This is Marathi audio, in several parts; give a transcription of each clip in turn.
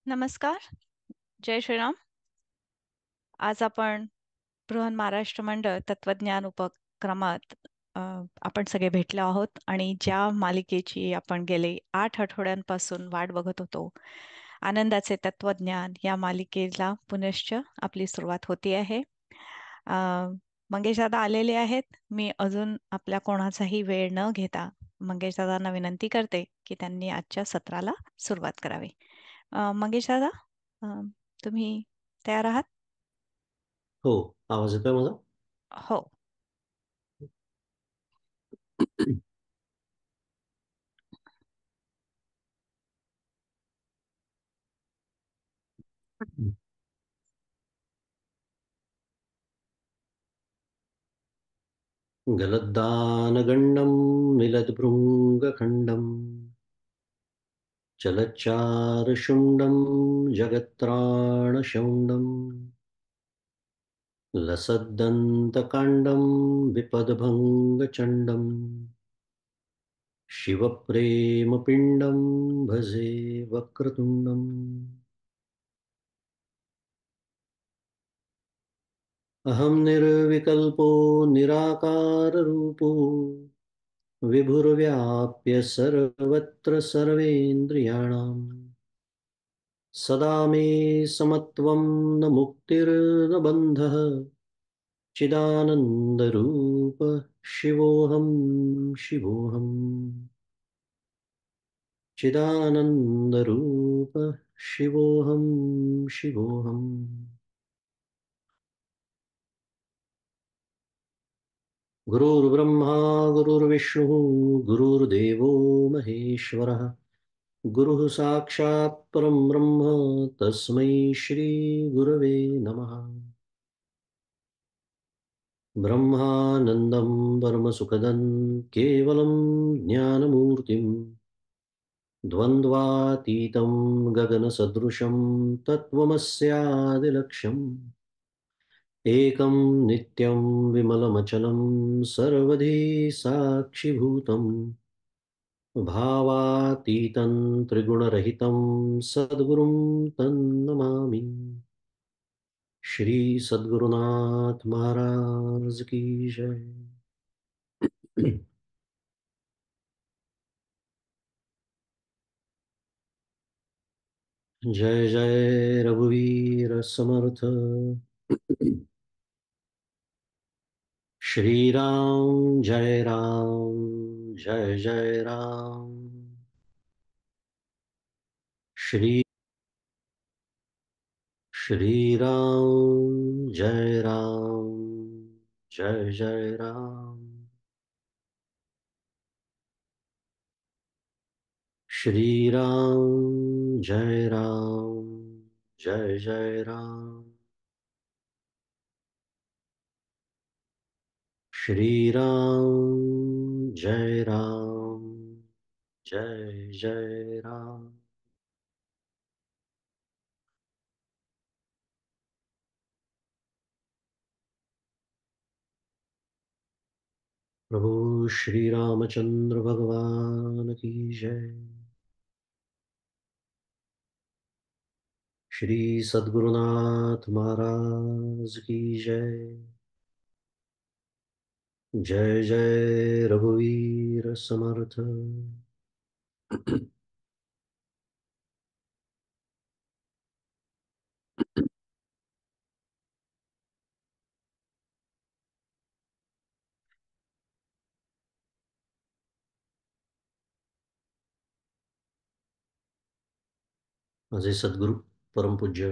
नमस्कार. जय श्रीराम. आज आपण बृहन महाराष्ट्र मंडळ तत्वज्ञान उपक्रमात अ, आपण सगळे भेटलो आहोत आणि ज्या मालिकेची आपण गेले 8 आठवड्यांपासून वाट बघत होतो, आनंदाचे तत्वज्ञान या मालिकेला पुनश्च आपली सुरुवात होती आहे. अ, मंगेश दादा आलेले आहेत. मी अजून आपल्या कोणाचाही वेळ न घेता मंगेश दादांना विनंती करते की त्यांनी आजच्या सत्राला सुरुवात करावी. मंगेश दादा, अ, तुम्ही तयार आहात? हो. आवाज येतोय माझा? हो. गलद्दानगण्डं मिलद्भृङ्गखण्डं चलच्चारुशुण्डं जगत्त्राणशौण्डं लसद्दन्तकाण्डं विपदभङ्गचण्डं शिवप्रेमपिण्डं भजे वक्रतुण्डम् अहं निर्विकल्पो निराकाररूपो विभुर्व्याप्य सर्वत्र सर्वेन्द्रियाणां सदा मे समत्वं न मुक्तिर्न बन्धः चिदानन्दरूप शिवोऽहं शिवोऽहम् चिदानन्दरूप शिवोऽहं शिवोऽहम् गुरुर्ब्रह्मा गुरुर्विष्णुः गुरुर्देवो महेश्वरः गुरुः साक्षात् परं ब्रह्म तस्मै श्रीगुरवे नमः। ब्रह्मानन्दं परमसुखदं केवलं ज्ञानमूर्तिं द्वन्द्वातीतं गगनसदृशं तत्त्वमस्यादिलक्ष्यम् एकं नित्यं विमलमचलं सर्वधी साक्षिभूतम् भावातीतं त्रिगुणरहितं सद्गुरुं तन्नमामि। श्री सद्गुरुनाथ महाराज की जय। जय जय रघुवीर समर्थ। श्री राम जय राम जय जय राम। श्री श्री राम जय राम जय जय राम। श्री राम जय राम जय जय राम। श्री राम जय राम जय जय राम। प्रभु श्री रामचंद्र भगवान की जय। श्री सद्गुरुनाथ महाराज की जय। जय जय रघुवीर समर्थ। माझे सद्गुरु परमपूज्य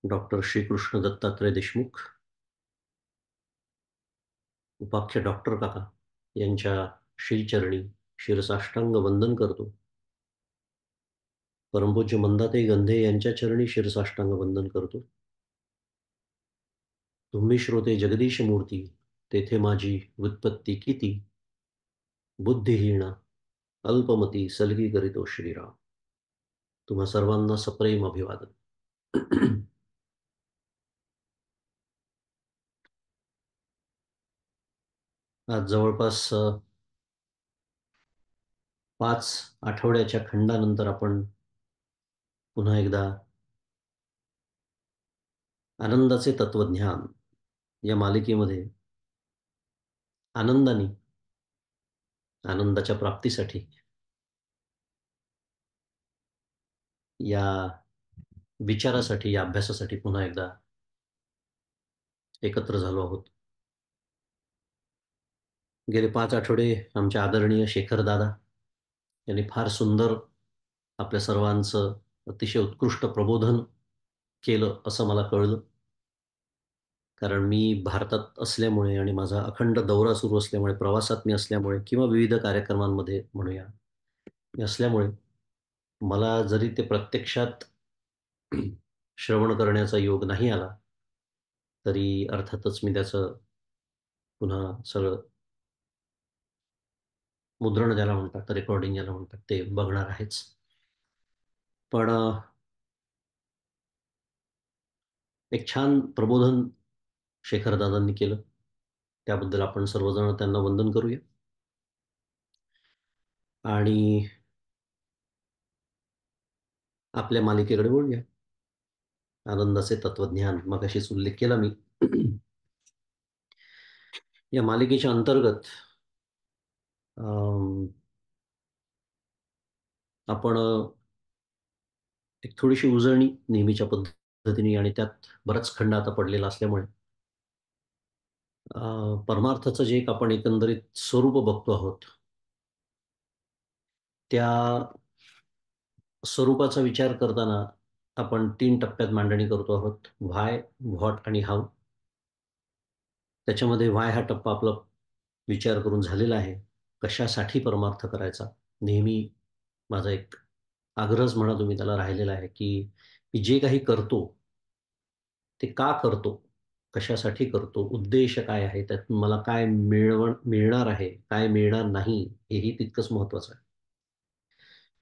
डॉक्टर श्रीकृष्ण दत्तात्रय देशमुख, उपाख्य डॉक्टर काका यांच्या श्रीचरणी शिरसाष्टांग वंदन करतो। परमपूज्य मंदाताई गंधे यांच्या चरणी शिरसाष्टांग वंदन करतो। तुम्ही श्रोते जगदीश मूर्ती, तेथे माझी व्युत्पत्ती किती, बुद्धिहीन अल्पमती सलगी करीतो श्रीराम। तुम्हा सर्वांना सप्रेम अभिवादन। आज जवळपास 5 आठवड्याच्या खंडानंतर आपण पुन्हा एकदा आनंदाचे तत्वज्ञान या मालिकेमध्ये आनंदाने आनंदाच्या प्राप्तीसाठी या विचारासाठी, या अभ्यासासाठी पुन्हा एकदा एकत्र झालो आहोत. गेले 5 आठवडे आमचे आदरणीय शेखर दादा यांनी फार सुंदर आपल्या सर्वांचं अतिशय उत्कृष्ट प्रबोधन केलं असं मला कळलं. कारण मी भारतात असल्यामुळे आणि माझा अखंड दौरा सुरू असल्यामुळे, प्रवासात मी असल्यामुळे किंवा विविध कार्यक्रमांमध्ये म्हणूया, मी असल्यामुळे मला जरी ते प्रत्यक्षात श्रवण करण्याचा योग नाही आला, तरी अर्थातच मी त्याचं पुन्हा सगळं मुद्रण ज्याला म्हणतात, रेकॉर्डिंग ज्याला म्हणतात, ते बघणार आहेच. पण एक छान प्रबोधन शेखरदादांनी केलं. त्याबद्दल आपण सर्वजण त्यांना वंदन करूया. आणि आपल्या मालिकेकडे वळूया. आनंदाचे तत्वज्ञान मगाशीच उल्लेख केला मी. या मालिकेच्या अंतर्गत अं, आपण एक थोडीशी उजळणी नेहमीच्या पद्धतीने आणि त्यात बराच खंड आता पडलेला असल्यामुळे परमार्थाचं जे एक आपण एकंदरीत स्वरूप बघतो आहोत, त्या स्वरूपाचा विचार करताना आपण 3 टप्प्यात मांडणी करतो आहोत. व्हाय, व्हॉट आणि हाऊ. त्याच्यामध्ये व्हाय हा टप्पा आपला विचार करून झालेला आहे. कशासाठी परमार्थ करायचा? नेहमी माझा एक आग्रहच म्हणा तुम्ही त्याला राहिलेला आहे, की मी जे काही करतो, ते का करतो? कशासाठी करतो? उद्देश काय आहे? त्यातून मला काय मिळणार आहे? काय मिळणार नाही? हेही तितकंच महत्त्वाचं आहे.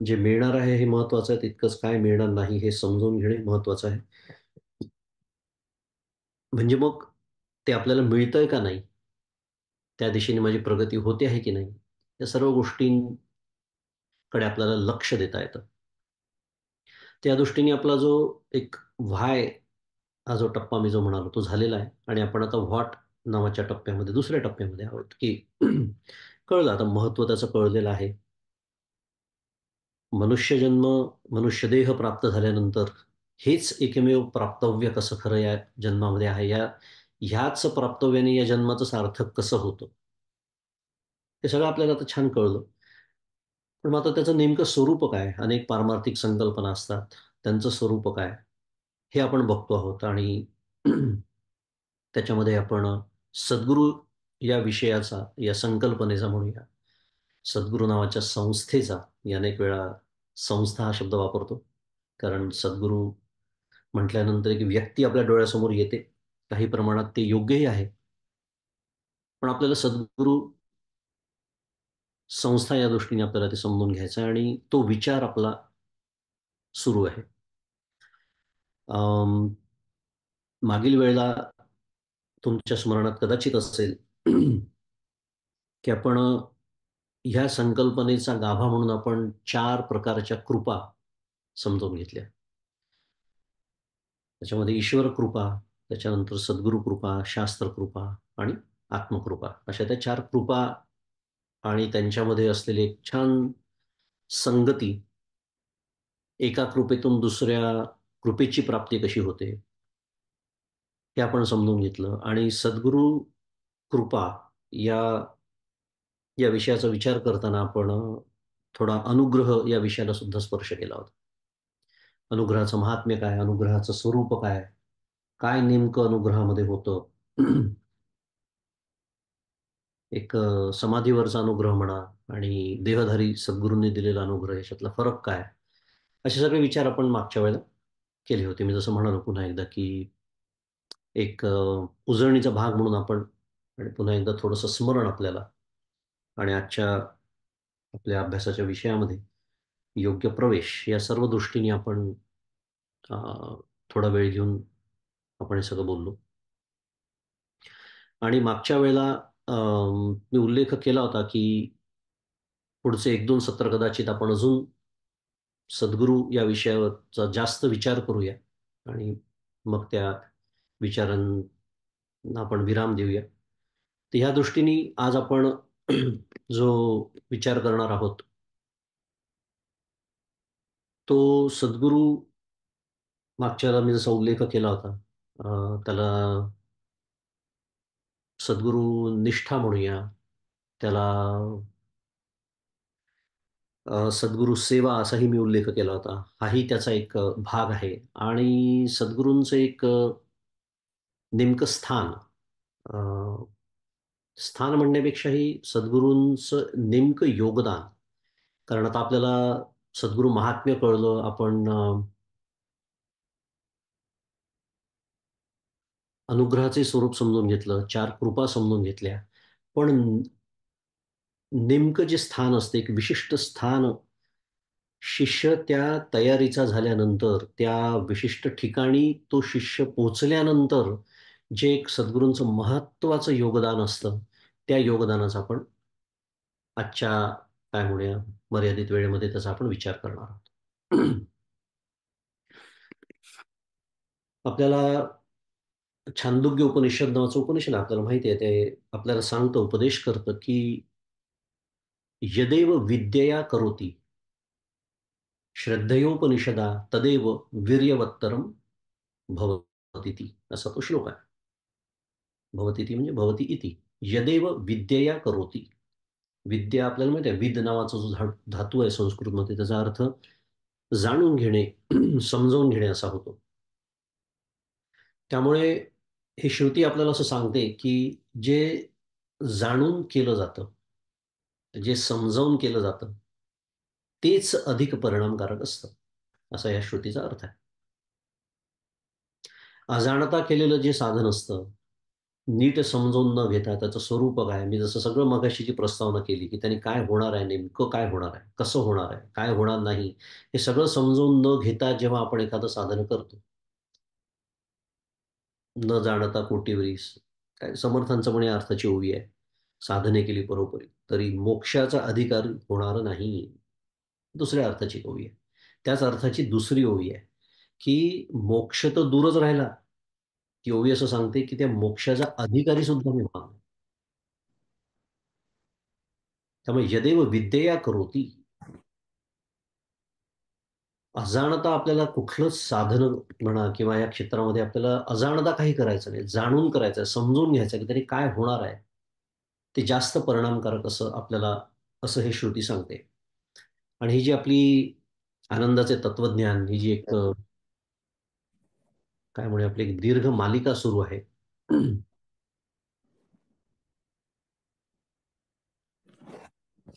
जे मिळणार आहे हे महत्त्वाचं आहे, तितकंच काय मिळणार नाही हे समजून घेणे महत्त्वाचं आहे. म्हणजे मग ते आपल्याला मिळतंय का नाही? त्या दिशेने माझी प्रगती होते आहे की नाही? या सर्व गोष्टींकडे आपल्याला लक्ष देता येतं. त्या दृष्टीने आपला जो एक व्हाय हा जो टप्पा मी जो म्हणालो तो झालेला आहे आणि आपण आता व्हॉट नावाच्या टप्प्यामध्ये, दुसऱ्या टप्प्यामध्ये आहोत, की कळलं आता महत्त्व त्याचं कळलेलं आहे. मनुष्यजन्म, मनुष्यदेह प्राप्त झाल्यानंतर हेच एकमेव प्राप्तव्य कसं खरं या जन्मामध्ये आहे, ह्याच प्राप्तव्याने या जन्माचं सार्थक कसं होतं? हे सगळं आपल्याला आता छान कळलं. पण मग आता त्याचं नेमकं स्वरूप काय? अनेक पारमार्थिक संकल्पना असतात. त्यांचं स्वरूप काय? हे आपण बघतो आहोत आणि त्याच्यामध्ये आपण सद्गुरू या विषयाचा, या संकल्पनेचा म्हणूया, सद्गुरू नावाच्या संस्थेचा, मी अनेक वेळा संस्था हा शब्द वापरतो. कारण सद्गुरू म्हटल्यानंतर एक व्यक्ती आपल्या डोळ्यासमोर येते. काही प्रमाणात ते योग्यही आहे. पण आपल्याला सद्गुरू संस्था या दृष्टीने आपल्याला ते समजून घ्यायचं आहे आणि तो विचार आपला सुरू आहे. अं, मागील वेळेला तुमच्या स्मरणात कदाचित असेल, की आपण ह्या संकल्पनेचा गाभा म्हणून आपण 4 प्रकारच्या कृपा समजून घेतल्या. त्याच्यामध्ये ईश्वर कृपा, त्याच्यानंतर सद्गुरू कृपा, शास्त्र कृपा आणि आत्मकृपा. अशा त्या 4 कृपा आणि त्यांच्यामध्ये असलेली एक छान संगती, एका कृपेतून दुसऱ्या कृपेची प्राप्ती कशी होते, हे आपण समजून घेतलं आणि सद्गुरू कृपा या या विषयाचा विचार करताना आपण थोडा अनुग्रह या विषयाला सुद्धा स्पर्श केला होता. अनुग्रहाचं महात्म्य काय? अनुग्रहाचं स्वरूप काय? काय नेमकं अनुग्रहामध्ये होतं? एक समाधीवरचा अनुग्रह म्हणा आणि देहधारी सद्गुरूंनी दिलेला अनुग्रह याच्यातला फरक काय? असे सगळे विचार आपण मागच्या वेळेला केले होते. मी जसं म्हणालो पुन्हा एकदा, की एक उजळणीचा भाग म्हणून आपण आणि पुन्हा एकदा थोडंसं स्मरण आपल्याला आणि आजच्या आपल्या अभ्यासाच्या विषयामध्ये योग्य प्रवेश या सर्व दृष्टीने आपण अ, थोडा वेळ घेऊन आपण हे सगळं बोललो. आणि मागच्या वेळेला मी उल्लेख केला होता, की पुढचे 1-2 सत्र कदाचित आपण अजून सद्गुरू या विषयावरचा जास्त विचार करूया आणि मग त्या विचारांना आपण विराम देऊया. तर ह्या दृष्टीने आज आपण जो विचार करणार आहोत तो सद्गुरू मागच्याला मी जसा उल्लेख केला होता, त्याला सद्गुरू निष्ठा म्हणूया, त्याला सद्गुरू सेवा असाही मी उल्लेख केला होता. हाही त्याचा एक भाग आहे आणि सद्गुरूंचं एक नेमकं स्थान, अ, स्थान म्हणण्यापेक्षाही सद्गुरूंचं नेमकं योगदान. कारण आता आपल्याला सद्गुरू महात्म्य कळलं, आपण अनुग्रहाचे स्वरूप समजून घेतलं, 4 कृपा समजून घेतल्या. पण नेमकं जे स्थान असतं, एक विशिष्ट स्थान, शिष्य त्या तयारीचा झाल्यानंतर, त्या विशिष्ट ठिकाणी तो शिष्य पोहोचल्यानंतर जे एक सद्गुरूंचं महत्त्वाचं योगदान असतं, त्या योगदानाचा आपण आजच्या काय म्हणूया मर्यादित वेळेमध्ये त्याचा आपण विचार करणार आहोत. आपल्याला छांदोग्य उपनिषद नावाचं उपनिषद आपल्याला माहिती आहे. ते आपल्याला सांगतं, उपदेश करतं, की यदेव विद्यया करोति श्रद्धयोपनिषदा तदेव वीर्यवत्तरम भवतीति, असा तो श्लोक आहे. भवतीति म्हणजे भवती इति. यदेव विद्यया करोति. विद्या आपल्याला माहिती आहे, विद नावाचा जो धातू आहे संस्कृतमध्ये, त्याचा अर्थ जाणून घेणे, समजावून घेणे असा होतो. त्यामुळे ही श्रुती आपल्याला असं सांगते, की जे जाणून केलं जातं, जे समजावून केलं जातं, तेच अधिक परिणामकारक असतं, असा या श्रुतीचा अर्थ आहे. अजाणता केलेलं जे साधन असतं, नीट समजून न घेता त्याचं स्वरूप काय, मी जसं सगळं मगाशी जी प्रस्तावना केली, की त्यांनी काय होणार आहे, नेमकं काय होणार आहे, कसं होणार आहे, काय होणार नाही, हे सगळं समजून न घेता जेव्हा आपण एखादं साधन करतो, न जाणता कोटीवरीस, काय समर्थांचं पण या अर्थाची ओवी आहे. साधने केली बरोबरी तरी मोक्षाचा अधिकार होणार नाही. दुसऱ्या अर्थाची ओवी आहे. त्याच अर्थाची दुसरी ओवी आहे, की मोक्ष तर दूरच राहिला. ती ओवी असं सांगते, की त्या मोक्षाचा अधिकारी सुद्धा मी व्हावं. त्यामुळे यदेव विद्यया करोति. अजाणता आपल्याला कुठलंच साधन म्हणा किंवा या क्षेत्रामध्ये आपल्याला अजाणता काही करायचं नाही. जाणून करायचं आहे, समजून घ्यायचं आहे, की तरी काय होणार आहे. ते जास्त परिणामकारक असं आपल्याला, असं हे श्रुती सांगते. आणि ही जी आपली आनंदाचे तत्वज्ञान, ही जी एक काय म्हणूया आपली एक दीर्घ मालिका सुरू आहे.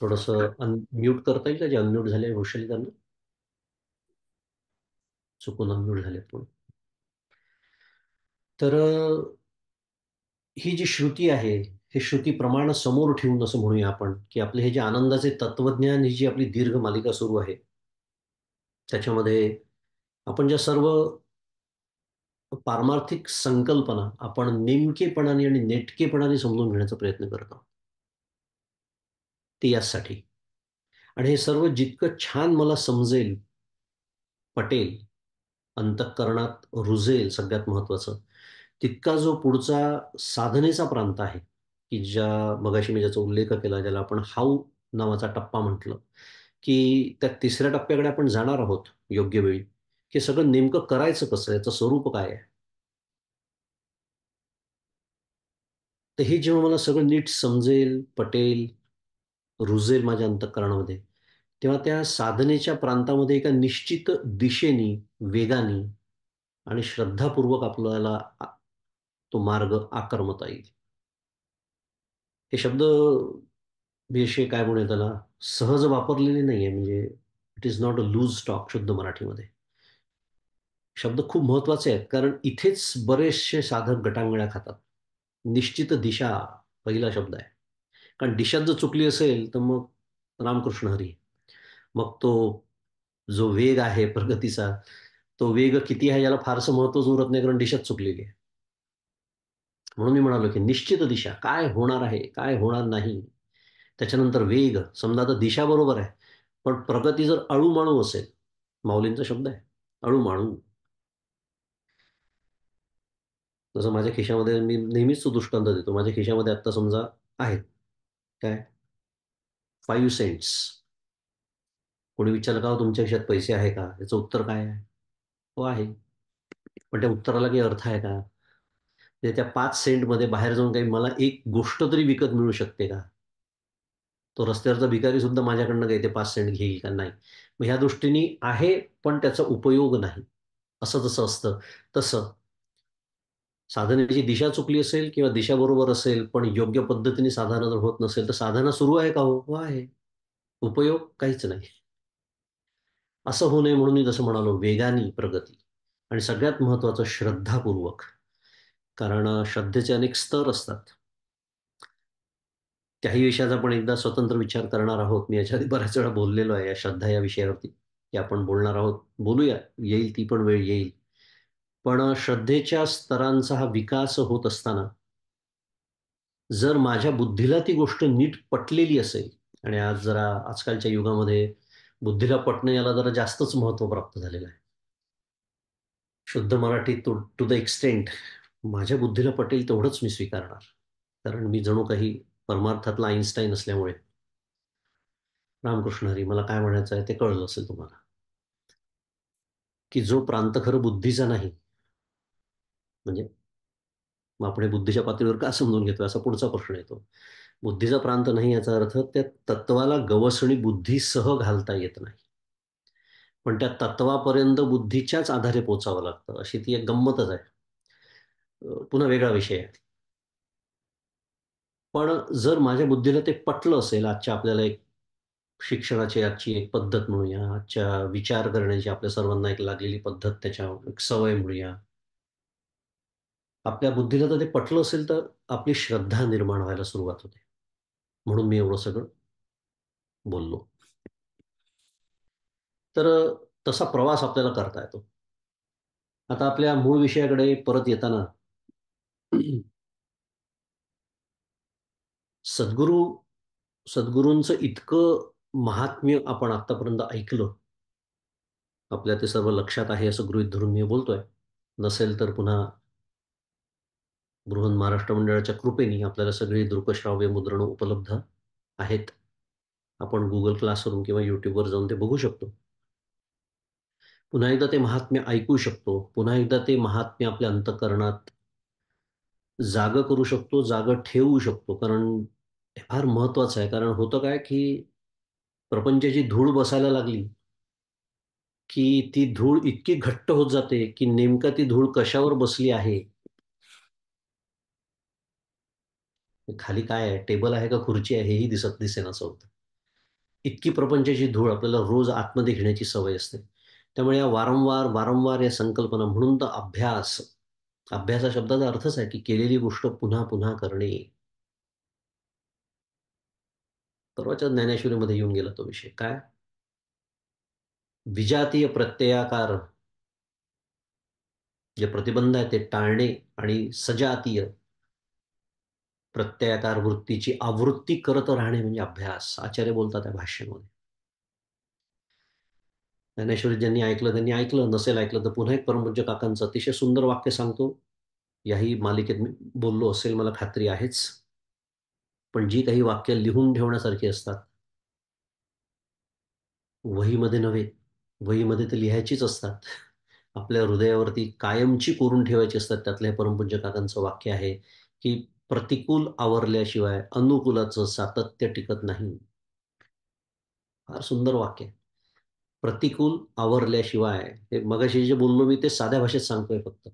थोडंसं अनम्यूट करता येईल का, जे अनम्यूट झाले हुशाली त्यांना? चुकून अनम्यूट झालेत म्हणून. तर ही जी श्रुती आहे, हे श्रुती प्रमाण समोर ठेवून असं म्हणूया आपण, की आपले हे जे आनंदाचे तत्वज्ञान, ही जी आपली दीर्घ मालिका सुरू आहे, त्याच्यामध्ये आपण ज्या सर्व पारमार्थिक संकल्पना आपण नेमकेपणाने आणि नेटकेपणाने समजून घेण्याचा प्रयत्न करत आहोत. ते याचसाठी. आणि हे सर्व जितकं छान मला समजेल, पटेल, अंतःकरणात रुजेल, सगळ्यात महत्वाचं, तितका जो पुढचा साधनेचा प्रांत आहे, की ज्या मगाशी मी ज्याचा उल्लेख केला, ज्याला आपण हाऊ नावाचा टप्पा म्हटलं, की त्या तिसऱ्या टप्प्याकडे आपण जाणार आहोत योग्य वेळी, की सगळं नेमकं करायचं कसं, याचं स्वरूप काय आहे. तर हे जेव्हा मला सगळं नीट समजेल, पटेल, रुजेल माझ्या अंतःकरणामध्ये, तेव्हा त्या साधनेच्या प्रांतामध्ये एका निश्चित दिशेने, वेगाने आणि श्रद्धापूर्वक आपल्याला तो मार्ग आक्रमता येईल. हे शब्द मी असे काय म्हणूया त्याला, सहज वापरलेले नाहीये, म्हणजे it is not a loose talk शुद्ध मराठीमध्ये. शब्द खूप महत्वाचे आहेत, कारण इथेच बरेचसे साधक गटांगळ्या खातात. निश्चित दिशा पहिला शब्द आहे. कारण दिशा जर चुकली असेल, तर मग रामकृष्ण हरी. मग तो जो वेग आहे प्रगतीचा, तो वेग किती आहे याला फारसं महत्वच उरत नाही, कारण दिशाच चुकलेली आहे. म्हणून मी म्हणालो, की निश्चित दिशा काय होणार आहे, काय होणार नाही. त्याच्यानंतर वेग, समजा आता दिशा बरोबर आहे, पण प्रगती जर अळूमाळू असेल, माऊलींचा शब्द आहे, अळू माणू. जसं माझ्या खिशामध्ये मी नेहमीच तो दृष्टांत देतो. माझ्या खिशामध्ये आत्ता समजा आहेत काय, 5 सेंट्स. कोणी विचारलं, का हो तुमच्या खिशात पैसे आहे का? याचं उत्तर काय आहे? हो, आहे. पण त्या उत्तराला काही अर्थ आहे का? म्हणजे त्या 5 सेंटमध्ये बाहेर जाऊन काही मला एक गोष्ट तरी विकत मिळू शकते का? तो रस्त्यावरचा भिकारी सुद्धा माझ्याकडनं काही ते 5 सेंट घेईल का? नाही. मग ह्या दृष्टीने आहे, पण त्याचा उपयोग नाही. असं जसं असतं तसं साधनेची दिशा चुकली असेल किंवा दिशा बरोबर असेल, पण योग्य पद्धतीने साधना जर होत नसेल, तर साधना सुरू आहे का हो? हो, आहे. उपयोग काहीच नाही. असं होऊ नये म्हणून मी जसं म्हणालो, वेगाने प्रगती आणि सगळ्यात महत्त्वाचं श्रद्धापूर्वक. कारण श्रद्धेचे अनेक स्तर असतात. त्याही विषयाचा आपण एकदा स्वतंत्र विचार करणार आहोत. मी याच्या आधी बऱ्याच वेळा बोललेलो आहे या श्रद्धा या विषयावरती, की आपण बोलणार आहोत. बोलूया, येईल ती पण वेळ येईल. पण श्रद्धेच्या स्तरांचा हा विकास होत असताना जर माझ्या बुद्धीला ती गोष्ट नीट पटलेली असेल, आणि आज जरा आजकालच्या युगामध्ये बुद्धीला पटणं याला जरा जास्तच महत्त्व प्राप्त झालेलं आहे. शुद्ध मराठी टू टू द एक्सटेंट माझ्या बुद्धीला पटेल तेवढंच मी स्वीकारणार. कारण मी जणू काही परमार्थातला आईन्स्टाईन असल्यामुळे. रामकृष्ण हरी, मला काय म्हणायचं आहे ते कळलं असेल तुम्हाला, की जो प्रांत खरं बुद्धीचा नाही, म्हणजे मग आपण हे बुद्धीच्या पातळीवर का समजून घेतोय असा पुढचा प्रश्न येतो. बुद्धीचा प्रांत नाही याचा अर्थ त्या तत्वाला गवसणी बुद्धीसह घालता येत नाही. पण त्या तत्वापर्यंत बुद्धीच्याच आधारे पोचावं लागतं, अशी ती एक गंमतच आहे. पुन्हा वेगळा विषय आहे. पण जर माझ्या बुद्धीला ते पटलं असेल, आजच्या आपल्याला एक शिक्षणाची आजची एक पद्धत म्हणूया, आजच्या विचार करण्याची आपल्या सर्वांना एक लागलेली पद्धत, त्याच्या एक सवय म्हणूया. आपल्या बुद्धीला तर ते पटलं असेल, तर आपली श्रद्धा निर्माण व्हायला सुरुवात होते. म्हणून मी एवढं सगळं बोललो. तर तसा प्रवास आपल्याला करता येतो. आता आपल्या मूळ विषयाकडे परत येताना सद्गुरू सद्गुरूंचं इतकं महात्म्य आपण आत्तापर्यंत ऐकलं. आपल्या ते सर्व लक्षात आहे असं गृहीत धरून मी बोलतोय. नसेल तर पुन्हा बृहन महाराष्ट्र मंडळाच्या कृपेने आपल्याला सगळी दृकश्राव्य मुद्रणं उपलब्ध आहेत. आपण Google क्लासवरून किंवा YouTubeवर जाऊन ते बघू शकतो. पुन्हा एकदा ते महात्म्य ऐकू शकतो. पुन्हा एकदा ते महात्म्य आपल्या अंतःकरणात जागं करू शकतो, जागं ठेवू शकतो. कारण हे फार महत्वाचं आहे. कारण होतं काय, की प्रपंचाची धूळ बसायला लागली, की ती धूळ इतकी घट्ट होत जाते, की नेमकं ती धूळ कशावर बसली आहे, खाली काय आहे, टेबल आहे का खुर्ची आहे, हेही दिसेनासं होतं. इतकी प्रपंचाची धूळ आपल्याला रोज आतमध्ये घेण्याची सवय असते. त्यामुळे या वारंवार या संकल्पना, म्हणून तर अभ्यास, अभ्यास या शब्दाचा अर्थच आहे, की केलेली गोष्ट पुन्हा-पुन्हा करणे. परवाच्या ज्ञानेश्वरीमध्ये येऊन गेला तो विषय. काय? विजातीय प्रत्ययाकार जे प्रतिबंध आहे ते टाळणे आणि सजातीय प्रत्ययाकार वृत्तीची आवृत्ती करत राहणे म्हणजे अभ्यास. आचार्य बोलतात त्या भाष्यामध्ये. ज्ञानेश्वरी ज्यांनी ऐकलं त्यांनी ऐकलं, नसेल ऐकलं तर पुन्हा एक परमपूज्य काकांचं अतिशय सुंदर वाक्य सांगतो. याही मालिकेत मी बोललो असेल मला खात्री आहेच. पण जी काही वाक्य लिहून ठेवण्यासारखी असतात, वहीमध्ये नव्हे, वहीमध्ये तर लिहायचीच असतात. आपल्या हृदयावरती कायमची कोरून ठेवायची असतात. त्यातल्या परमपूज्य काकांचं वाक्य आहे, की प्रतिकूल आवरल्याशिवाय अनुकूलाचं सातत्य टिकत नाही. फार सुंदर वाक्य आहे. प्रतिकूल आवरल्याशिवाय, हे मगाशी जे बोललो मी ते साध्या भाषेत सांगतोय फक्त.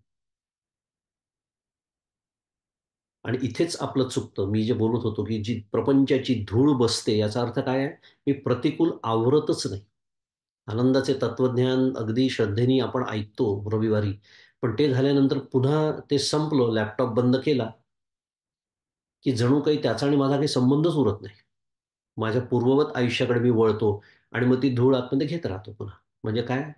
आणि इथेच आपलं चुकतं. मी जे बोलत होतो, की जी प्रपंचाची धूळ बसते याचा अर्थ काय आहे? मी प्रतिकूल आवरतच नाही. आनंदाचे तत्वज्ञान अगदी श्रद्धेने आपण ऐकतो रविवारी. पण ते झाल्यानंतर पुन्हा ते संपलं, लॅपटॉप बंद केला, की जणू काही त्याचा आणि माझा काही संबंधच उरत नाही. माझ्या पूर्ववत आयुष्याकडे मी वळतो आणि मग ती धूळ आतमध्ये घेत राहतो पुन्हा. म्हणजे काय?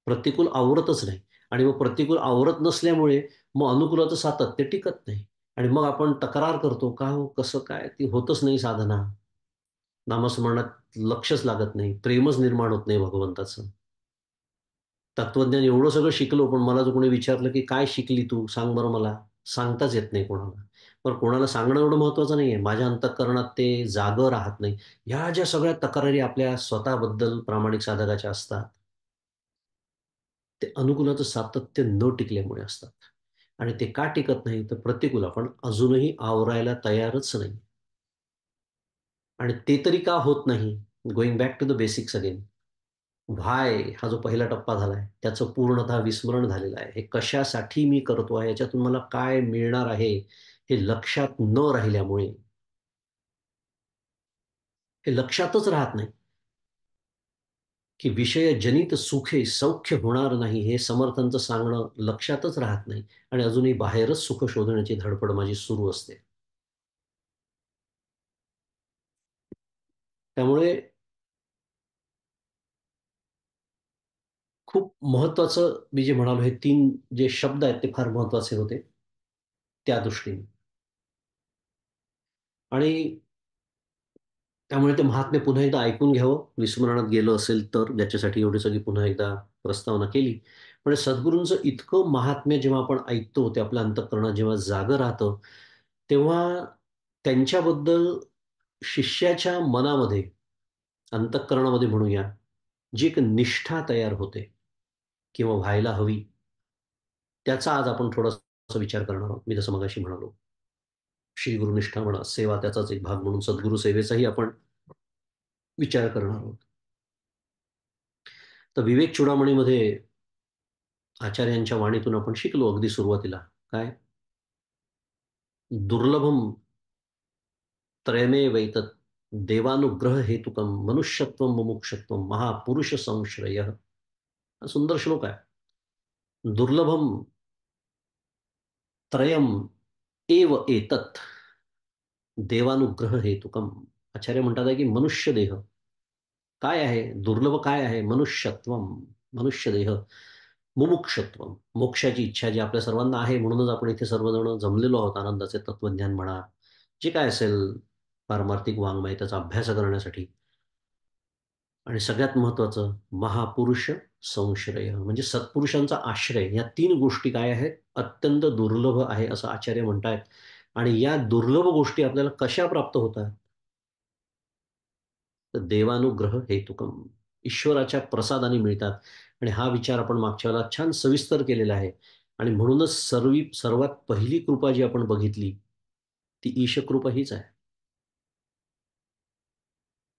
प्रतिकूल आवरतच नाही. आणि मग प्रतिकूल आवरत नसल्यामुळे मग अनुकूलाचं सातत्य टिकत नाही. आणि मग आपण तक्रार करतो, का हो, कसं काय? ती होतच नाही साधना. नामस्मरणात लक्षच लागत नाही. प्रेमच निर्माण होत नाही भगवंताचं. तत्वज्ञान एवढं सगळं शिकलो, पण मला जर कोणी विचारलं की काय शिकली तू सांग बरं मला, सांगताच येत नाही कोणाला. पण कोणाला सांगणं एवढं महत्वाचं नाहीये. माझ्या अंतःकरणात ते जागं राहत नाही. ह्या ज्या सगळ्या तक्रारी आपल्या स्वतःबद्दल प्रामाणिक साधकाच्या असतात, ते अनुकूलाचं सातत्य न टिकल्यामुळे असतात. आणि ते का टिकत नाही, तर प्रतिकूल आपण अजूनही आवरायला तयारच नाही. आणि ते तरी का होत नाही? Going back to the basics again. Why हा जो पहिला टप्पा झालाय, त्याचं पूर्णतः विस्मरण झालेलं आहे. हे कशासाठी मी करतो आहे, याच्यातून मला काय मिळणार आहे, हे लक्षात न राहिल्यामुळे, हे लक्षातच राहत नाही, की विषयजनित सुखे सौख्य होणार नाही, हे समर्थांचं सांगणं लक्षातच राहत नाही. आणि अजूनही बाहेरच सुख शोधण्याची धडपड माझी सुरू असते. त्यामुळे खूप महत्वाचं मी जे म्हणालो, हे 3 जे शब्द आहेत, ते फार महत्वाचे होते त्या दृष्टीने. आणि त्यामुळे ते महात्म्य पुन्हा एकदा ऐकून घ्यावं, विस्मरणात गेलं असेल तर, ज्याच्यासाठी एवढी सगळी पुन्हा एकदा प्रस्तावना केली. पण सद्गुरूंचं इतकं महात्म्य जेव्हा आपण ऐकतो, ते आपल्या अंतःकरणात जेव्हा जागं राहतं, तेव्हा त्यांच्याबद्दल शिष्याच्या मनामध्ये, अंतःकरणामध्ये म्हणूया, जी एक निष्ठा तयार होते किंवा व्हायला हवी, त्याचा आज आपण थोडासा विचार करणार आहोत. मी जसं मगाशी म्हणालो. श्री गुरुनिष्ठा म्हणा, सेवा त्याचाच एक भाग म्हणून सद्गुरू सेवेचाही आपण विचार करणार आहोत. तर विवेक चूडामणीमध्ये आचार्यांच्या वाणीतून आपण शिकलो अगदी सुरुवातीला. काय? दुर्लभम त्रयमेवैतत् देवानुग्रह हेतुकम मनुष्यत्वम मुमुक्षत्वम महापुरुष संश्रय. हा सुंदर श्लोक आहे. दुर्लभम त्रयम एव एतत् देवानुग्रह हेतुकम. आचार्य म्हणतात आहे की मनुष्य देह काय आहे, दुर्लभ काय आहे? मनुष्यत्वम, मनुष्य देह. मुमुक्षत्वम, मोक्षाची इच्छा जी आपल्या सर्वांना आहे, म्हणूनच आपण इथे सर्वजण जमलेलो आहोत. आनंदाचे तत्वज्ञान म्हणा, जे काय असेल पारमार्थिक वाङ्मय, त्याचा अभ्यास करण्यासाठी. आणि सगळ्यात महत्वाचं महापुरुष संश्रय, म्हणजे सत्पुरुषांचा आश्रय. या 3 गोष्टी काय आहेत? अत्यंत दुर्लभ आहे असं आचार्य म्हणतायत. आणि या दुर्लभ गोष्टी आपल्याला कशा प्राप्त होतात? तर देवानुग्रह हेतुकम, ईश्वराच्या प्रसादाने मिळतात. आणि हा विचार आपण मागच्या वेळेला छान सविस्तर केलेला आहे. आणि म्हणूनच सर्वात पहिली कृपा जी आपण बघितली, ती ईशकृपा हीच आहे.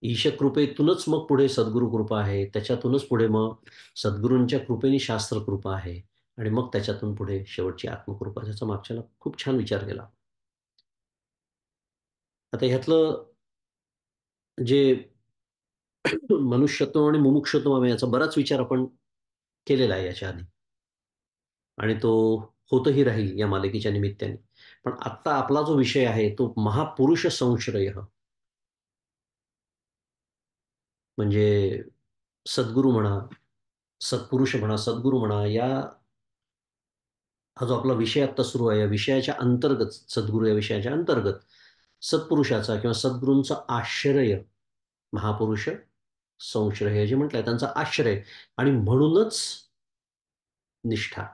ईशकृपेतूनच मग पुढे सद्गुरु कृपा आहे. त्याच्यातूनच पुढे मग सद्गुरूंच्या कृपेने शास्त्रकृपा आहे. आणि मग त्याच्यातून पुढे शेवटची आत्मकृपा, ज्याचा मागच्याला खूप छान विचार केला. आता ह्यातलं जे मनुष्यत्व आणि मुमुक्षत्व याचा बराच विचार आपण केलेला आहे याच्या आधी. आणि तो होतही राहील या मालिकेच्या निमित्ताने. पण आत्ता आपला जो विषय आहे तो महापुरुष संश्रय, म्हणजे सद्गुरू म्हणा, सत्पुरुष म्हणा, सद्गुरू म्हणा, हा जो आपला विषय आत्ता सुरू आहे, या विषयाच्या अंतर्गत, सद्गुरू या विषयाच्या अंतर्गत सत्पुरुषाचा किंवा सद्गुरूंचा आश्रय, महापुरुष संश्रय जे म्हटलंय, त्यांचा आश्रय. आणि म्हणूनच निष्ठा.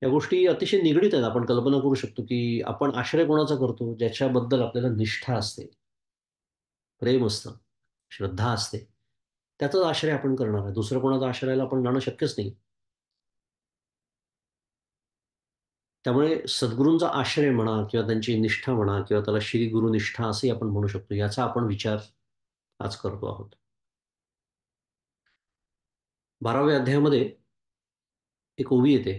या गोष्टी अतिशय निगडीत आहेत. आपण कल्पना करू शकतो की आपण आश्रय कोणाचा करतो? ज्याच्याबद्दल आपल्याला निष्ठा असते, प्रेम असतं, श्रद्धा असते, त्याचाच आश्रय आपण करणार आहे. दुसऱ्या कोणाचा आश्रयाला आपण जाणं शक्यच नाही. त्यामुळे सद्गुरूंचा आश्रय म्हणा किंवा त्यांची निष्ठा म्हणा किंवा त्याला श्री गुरुनिष्ठा असंही आपण म्हणू शकतो, याचा आपण विचार आज करतो आहोत. 12व्या अध्यायामध्ये एक ओवी येते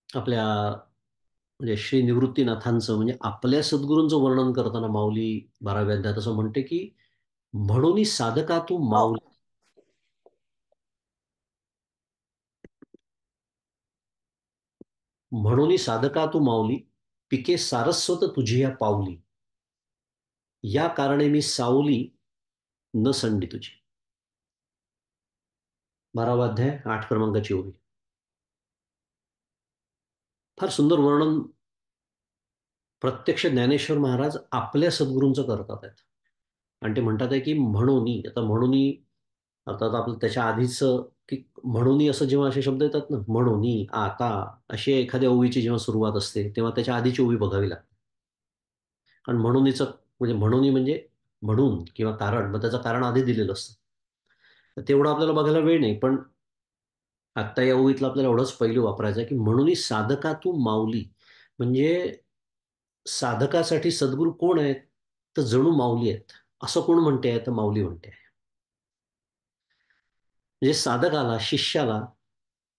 आपल्या, म्हणजे श्री निवृत्तीनाथांचं, म्हणजे आपल्या सद्गुरूंचं वर्णन करताना माऊली 12व्या अध्यायात असं म्हणते की म्हणून साधका तू माऊली, म्हणून साधका तू माऊली, पिके सारस्वत तुझी या पाऊली, या कारणे मी सावली न संडी तुझी. 12वा अध्याय 8 क्रमांकाची ओवी. फार सुंदर वर्णन प्रत्यक्ष ज्ञानेश्वर महाराज आपल्या सद्गुरूंचं करतात आहेत. आणि ते म्हणतात आहे की म्हणून, आता म्हणून अर्थात आपलं त्याच्या आधीच की म्हणून असं जेव्हा असे शब्द येतात ना, म्हणून, आता, अशी एखाद्या ओवीची जेव्हा सुरुवात असते तेव्हा त्याच्या आधीची ओवी बघावी लागते. कारण म्हणूनच म्हणजे म्हणजे म्हणून किंवा कारण, मग त्याचं कारण आधी दिलेलं असतं. तर तेवढं आपल्याला बघायला वेळ नाही. पण आत्ता या ओवीतलं आपल्याला एवढंच पहिलं वापरायचं आहे, की म्हणून साधका तू माऊली. म्हणजे साधकासाठी सद्गुरू कोण आहेत? तर जणू माऊली आहेत. असं कोण म्हणते आहे? तर माऊली म्हणते आहे. म्हणजे साधकाला, शिष्याला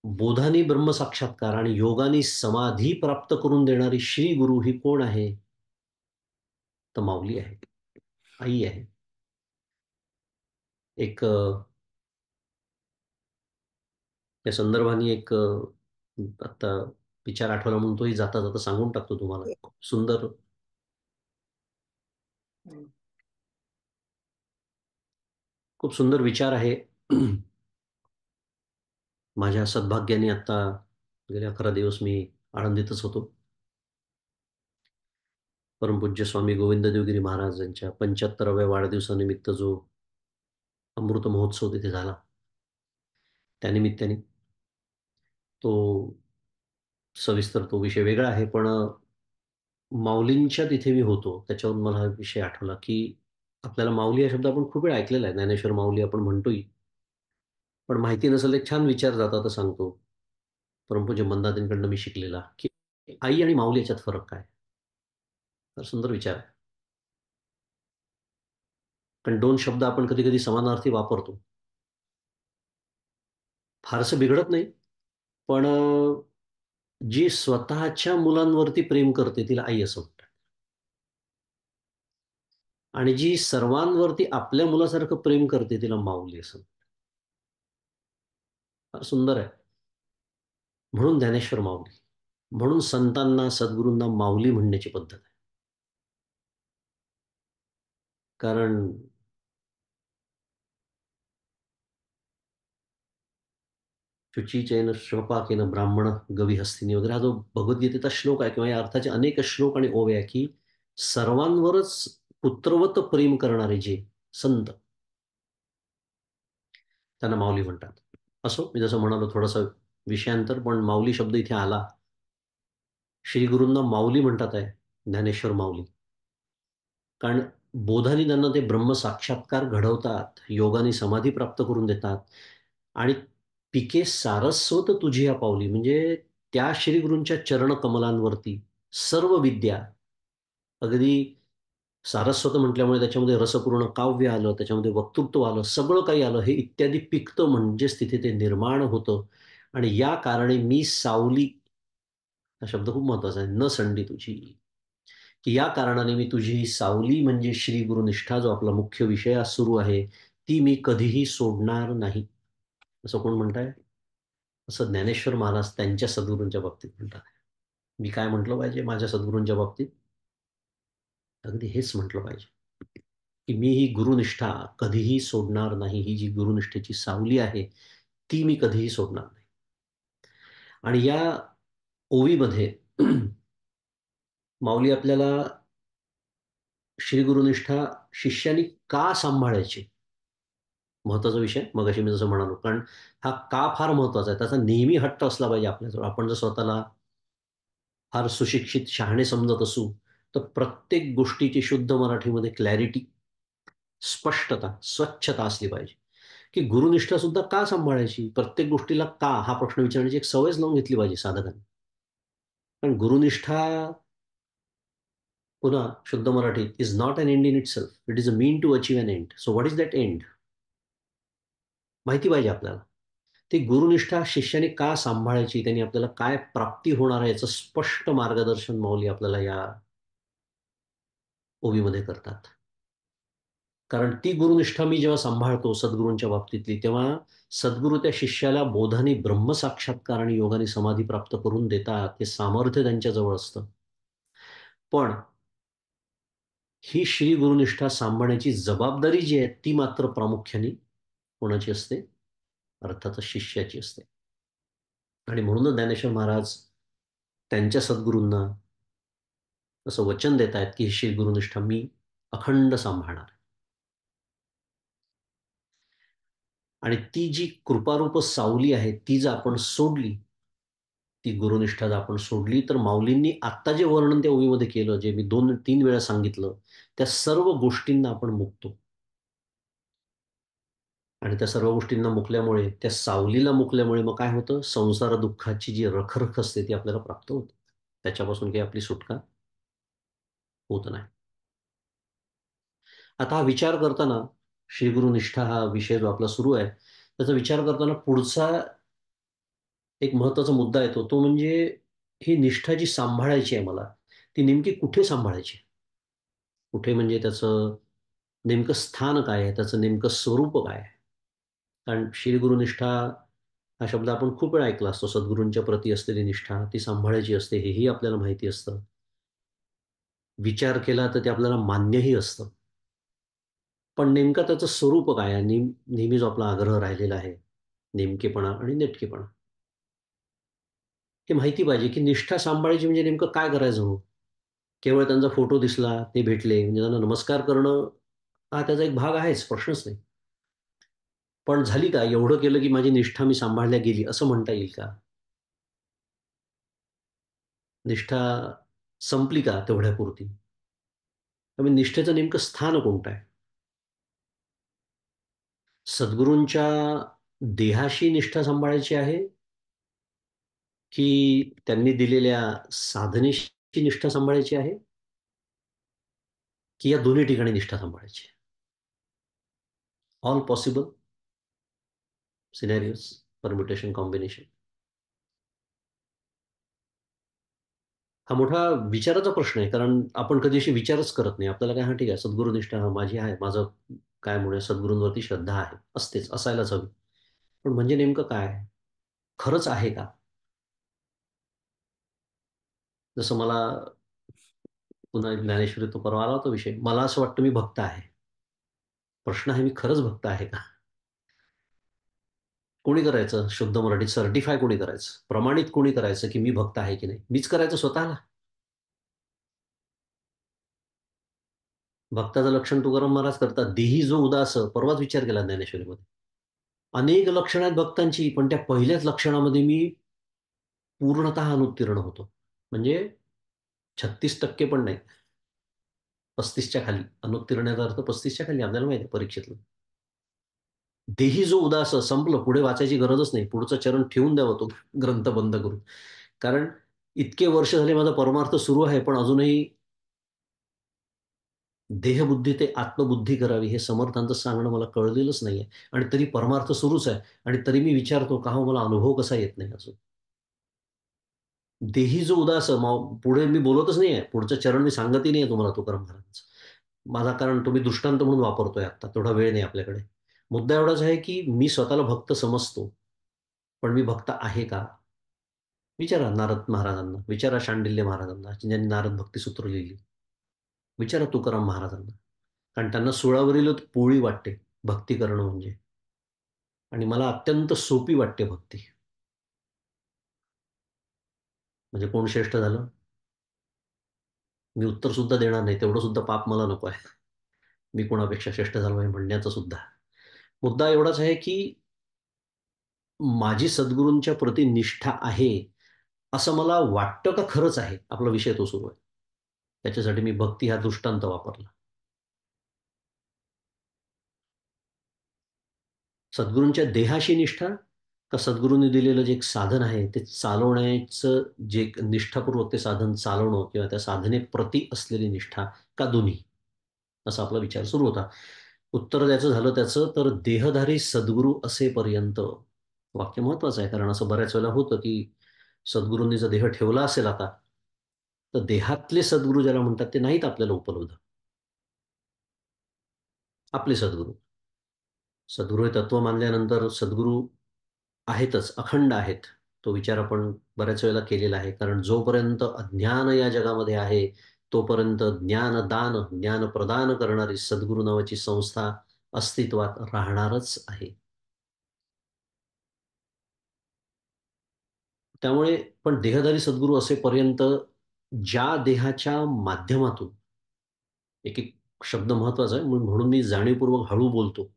बोधानी ब्रह्मसाक्षात्कार आणि योगानी समाधी प्राप्त करून देणारी श्री गुरु ही कोण आहे? तर माऊली आहे, आई आहे. एक त्या संदर्भाने एक आता विचार आठवला म्हणून तोही जाता जाता सांगून टाकतो तुम्हाला. खूप सुंदर, खूप सुंदर विचार आहे. माझ्या सद्भाग्याने आता गेले 11 दिवस मी आळंदीतच होतो. परमपूज्य स्वामी गोविंद देवगिरी महाराज यांच्या 75व्या वाढदिवसानिमित्त जो अमृत महोत्सव तिथे झाला, त्यानिमित्ताने तो सविस्तर तो विषय वेगळा आहे. पण माऊलींच्या तिथे मी होतो, त्याच्यावरून मला हा विषय आठवला, की आपल्याला माऊली हा शब्द आपण खूप वेळा ऐकलेला आहे. ज्ञानेश्वर माऊली आपण म्हणतोय. पण माहिती नसेल एक छान विचार जाता तर सांगतो. परमपूज्य मंदातींकडनं मी शिकलेला, की आई आणि माऊली याच्यात फरक काय? तर सुंदर विचार आहे. कारण 2 शब्द आपण कधी-कधी समानार्थी वापरतो. फारसं बिघडत नाही. पण जी स्वतःच्या मुलांवरती प्रेम करते तिला आई असं म्हणतात. आणि जी सर्वांवरती आपल्या मुलासारखं प्रेम करते तिला माऊली असं म्हणतात. फार सुंदर आहे. म्हणून ज्ञानेश्वर माऊली. म्हणून संतांना, सद्गुरूंना माऊली म्हणण्याची पद्धत आहे. कारण शुचीचैन श्वपाकेन ब्राह्मण गवी हस्तिनी वगैरे हा जो भगवद्गीतेचा श्लोक आहे किंवा या अर्थाचे अनेक श्लोक आणि ओव्या की सर्वांवरच पुत्रवत प्रेम करणारे जे संत, त्यांना माऊली म्हणतात. असो, मी जसं म्हणालो थोडंसं विषयांतर, पण माऊली शब्द इथे आला. श्री गुरूंना माऊली म्हणतात आहे, ज्ञानेश्वर माऊली. कारण बोधानी त्यांना ते ब्रह्मसाक्षात्कार घडवतात, योगाने समाधी प्राप्त करून देतात आणि पिके सारस्वत तुझी या पावली, म्हणजे त्या श्रीगुरूंच्या चरणकमलांवरती सर्व विद्या, अगदी सारस्वत म्हटल्यामुळे त्याच्यामध्ये रसपूर्ण काव्य आलं, त्याच्यामध्ये वक्तृत्व आलं, सगळं काही आलं, हे इत्यादी पिकतं म्हणजेच तिथे ते निर्माण होतं. आणि या कारणे मी सावली, हा शब्द खूप महत्वाचा आहे, न संडी तुझी, की या कारणाने मी तुझी ही सावली म्हणजे श्री गुरुनिष्ठा जो आपला मुख्य विषय आज सुरू आहे, ती मी कधीही सोडणार नाही. असं कोण म्हणताय? असं ज्ञानेश्वर महाराज त्यांच्या सद्गुरूंच्या बाबतीत म्हणतात. मी काय म्हटलं पाहिजे माझ्या सद्गुरूंच्या बाबतीत? अगदी हेच म्हटलं पाहिजे, की मी ही गुरुनिष्ठा कधीही सोडणार नाही. ही जी गुरुनिष्ठेची सावली आहे, ती मी कधीही सोडणार नाही. आणि या ओवीमध्ये माऊली आपल्याला श्री गुरुनिष्ठा शिष्यानी का सांभाळायची, महत्वाचा विषय मगाशी मी जसं म्हणालो. कारण हा का फार महत्वाचा आहे. त्याचा नेहमी हट्ट असला पाहिजे आपल्याजवळ. आपण जर स्वतःला फार सुशिक्षित, शहाणे समजत असू, तर प्रत्येक गोष्टीची शुद्ध मराठीमध्ये क्लॅरिटी, स्पष्टता, स्वच्छता असली पाहिजे. की गुरुनिष्ठा सुद्धा का सांभाळायची? प्रत्येक गोष्टीला का? हा प्रश्न विचारण्याची एक सवयच लावून घेतली पाहिजे साधकांनी. कारण गुरुनिष्ठा, पुन्हा शुद्ध मराठीत, is not an end in itself. It is a mean to achieve an end. So what is that end? माहिती पाहिजे आपल्याला. ती गुरुनिष्ठा शिष्याने का सांभाळायची? त्यांनी आपल्याला काय प्राप्ती होणार आहे याचं स्पष्ट मार्गदर्शन माऊली आपल्याला या ओवीमध्ये करतात. कारण ती गुरुनिष्ठा मी जेव्हा सांभाळतो सद्गुरूंच्या बाबतीतली, तेव्हा सद्गुरू त्या शिष्याला बोधाने ब्रह्मसाक्षात्कार आणि योगाने समाधी प्राप्त करून देतात. हे सामर्थ्य त्यांच्याजवळ असतं. पण ही श्री गुरुनिष्ठा सांभाळण्याची जबाबदारी जी आहे, ती मात्र प्रामुख्याने कोणाची असते? अर्थातच शिष्याची असते. आणि म्हणूनच ज्ञानेश्वर महाराज त्यांच्या सद्गुरूंना असं वचन देत आहेत, की ही श्री गुरुनिष्ठा मी अखंड सांभाळणार. आणि ती जी कृपारूप सावली आहे ती जर आपण सोडली, ती गुरुनिष्ठा जर आपण सोडली, तर माऊलींनी आत्ता जे वर्णन त्या ओवीमध्ये केलं, जे मी 2-3 वेळा सांगितलं, त्या सर्व गोष्टींना आपण मुकतो. आणि त्या सर्व गोष्टींना मुकल्यामुळे, त्या सावलीला मुकल्यामुळे मग काय होतं? संसार दुःखाची जी रखरख असते ती आपल्याला प्राप्त होते. त्याच्यापासून काही आपली सुटका होत नाही. आता हा विचार करताना, श्री निष्ठा हा विषय जो आपला सुरू आहे, त्याचा विचार करताना पुढचा एक महत्त्वाचा मुद्दा येतो. तो म्हणजे ही निष्ठा जी सांभाळायची आहे मला, ती नेमकी कुठे सांभाळायची? कुठे म्हणजे त्याचं नेमकं स्थान काय आहे? त्याचं नेमकं स्वरूप काय आहे? कारण श्री गुरुनिष्ठा हा शब्द आपण खूप वेळा ऐकला असतो. सद्गुरूंच्या प्रती असलेली निष्ठा ती सांभाळायची असते, हेही आपल्याला माहिती असतं. विचार केला तर ते आपल्याला मान्यही असतं. पण नेमकं त्याचं स्वरूप काय आहे? नेहमी जो आपला आग्रह राहिलेला आहे, नेमकेपणा आणि नेटकेपणा. हे माहिती पाहिजे, की निष्ठा सांभाळायची म्हणजे नेमकं काय करायचं हो? केवळ त्यांचा फोटो दिसला, ते भेटले म्हणजे त्यांना नमस्कार करणं हा त्याचा एक भाग आहेच, प्रश्नच नाही. पण झाली का? एवढं केलं, की माझी निष्ठा मी सांभाळल्या गेली असं म्हणता येईल का? निष्ठा संपली का तेवढ्यापुरती? त्यामुळे निष्ठेचं नेमकं स्थान कोणतं आहे? सद्गुरूंच्या देहाशी निष्ठा सांभाळायची आहे, की त्यांनी दिलेल्या साधनेशी निष्ठा सांभाळायची आहे, की या दोन्ही ठिकाणी निष्ठा सांभाळायची आहे? All possible scenarios, permutation, combination. हा मोठा विचाराचा प्रश्न आहे. कारण आपण कधी अशी विचारच करत नाही. आपल्याला काय, हां, ठीक आहे, सद्गुरुनिष्ठा माझी आहे. माझं काय म्हणूया, सद्गुरूंवरती श्रद्धा आहे. असतेच, असायलाच हवी. पण म्हणजे नेमकं काय? खरंच आहे का? जसं मला पुन्हा एक ज्ञानेश्वरी तो परवा आला होता विषय. मला असं वाटतं मी भक्त आहे. प्रश्न आहे, मी खरंच भक्त आहे का? कोणी करायचं शुद्ध मराठीत सर्टिफाय कोणी करायचं? प्रमाणित कोणी करायचं, की मी भक्त आहे की नाही? मीच करायचं स्वतःला? भक्ताचं लक्षण तुकाराम महाराज करतात. देही जो उदास, परवाच विचार केला ज्ञानेश्वरीमध्ये. अनेक लक्षणं आहेत भक्तांची, पण त्या पहिल्याच लक्षणामध्ये मी पूर्णतः अनुत्तीर्ण होतो. म्हणजे 36% पण नाही. 35च्या खाली. अनुत्तीर्णाचा अर्थ 35च्या खाली आपल्याला माहिती आहे परीक्षेतलं. देही जो उदास संपलं. पुढे वाचायची गरजच नाही. पुढचं चरण ठेवून द्यावा तो ग्रंथ बंद करून. कारण इतके वर्ष झाले माझा परमार्थ सुरू आहे, पण अजूनही देहबुद्धी ते आत्मबुद्धी करावी हे समर्थांचं सांगणं मला कळलेलंच नाहीये. आणि तरी परमार्थ सुरूच आहे. आणि तरी मी विचारतो का हो मला अनुभव कसा येत नाही अजून? देही जो उदास पुढे मी बोलतच नाहीये. पुढचं चरण मी सांगतही नाहीये तुम्हाला तुकाराम महाराजांचं. माझा कारण तो मी दृष्टांत म्हणून वापरतोय आत्ता. तेवढा वेळ नाही आपल्याकडे. मुद्दा एवढाच आहे, की मी स्वतःला भक्त समजतो. पण मी भक्त आहे का? विचारा नारद महाराजांना, विचारा शांडिल्य महाराजांना, ज्यांनी नारद भक्तिसूत्र लिहिली. विचारा तुकाराम महाराजांना. कारण त्यांना सुळावरील पोळी वाटते भक्ती करणं म्हणजे. आणि मला अत्यंत सोपी वाटते भक्ती. म्हणजे कोण श्रेष्ठ झालं? मी उत्तर सुद्धा देणार नाही. तेवढं सुद्धा पाप मला नको आहे. मी कोणापेक्षा श्रेष्ठ झालो आहे म्हणण्याचं सुद्धा. मुद्दा एवढाच आहे, की माझी सद्गुरूंच्या प्रती निष्ठा आहे, असं मला वाटतं का खरंच आहे? आपला विषय तो सुरू आहे. त्याच्यासाठी मी भक्ती हा दृष्टांत वापरला. सद्गुरूंच्या देहाशी निष्ठा, का सद्गुरूंनी दिलेलं जे एक साधन आहे, ते चालवण्याचं जे एक निष्ठापूर्वक ते साधन चालवणं किंवा त्या साधनेप्रती असलेली निष्ठा, का दोन्ही? असा आपला विचार सुरू होता. उत्तर द्यायचं झालं त्याचं, तर देहधारी सद्गुरू असेपर्यंत वाक्य महत्वाचं आहे. कारण असं बऱ्याच वेळेला होतं, की सद्गुरूंनी जर देह ठेवला असेल आता, तर देहातले सद्गुरू ज्याला म्हणतात ते नाहीत आपल्याला उपलब्ध. आपले सद्गुरू. सद्गुरू हे तत्व मानल्यानंतर सद्गुरू आहेतच, अखंड आहेत. तो विचार आपण बऱ्याच वेळेला केलेला आहे. कारण जोपर्यंत अज्ञान या जगामध्ये आहे, तोपर्यंत ज्ञानदान, ज्ञानप्रदान करणारी सद्गुरू नावाची संस्था अस्तित्वात राहणारच आहे. त्यामुळे पण देहधारी सद्गुरू असेपर्यंत ज्या देहाच्या माध्यमातून एक-एक शब्द महत्वाचा आहे, म्हणून मी जाणीवपूर्वक हळू बोलतो.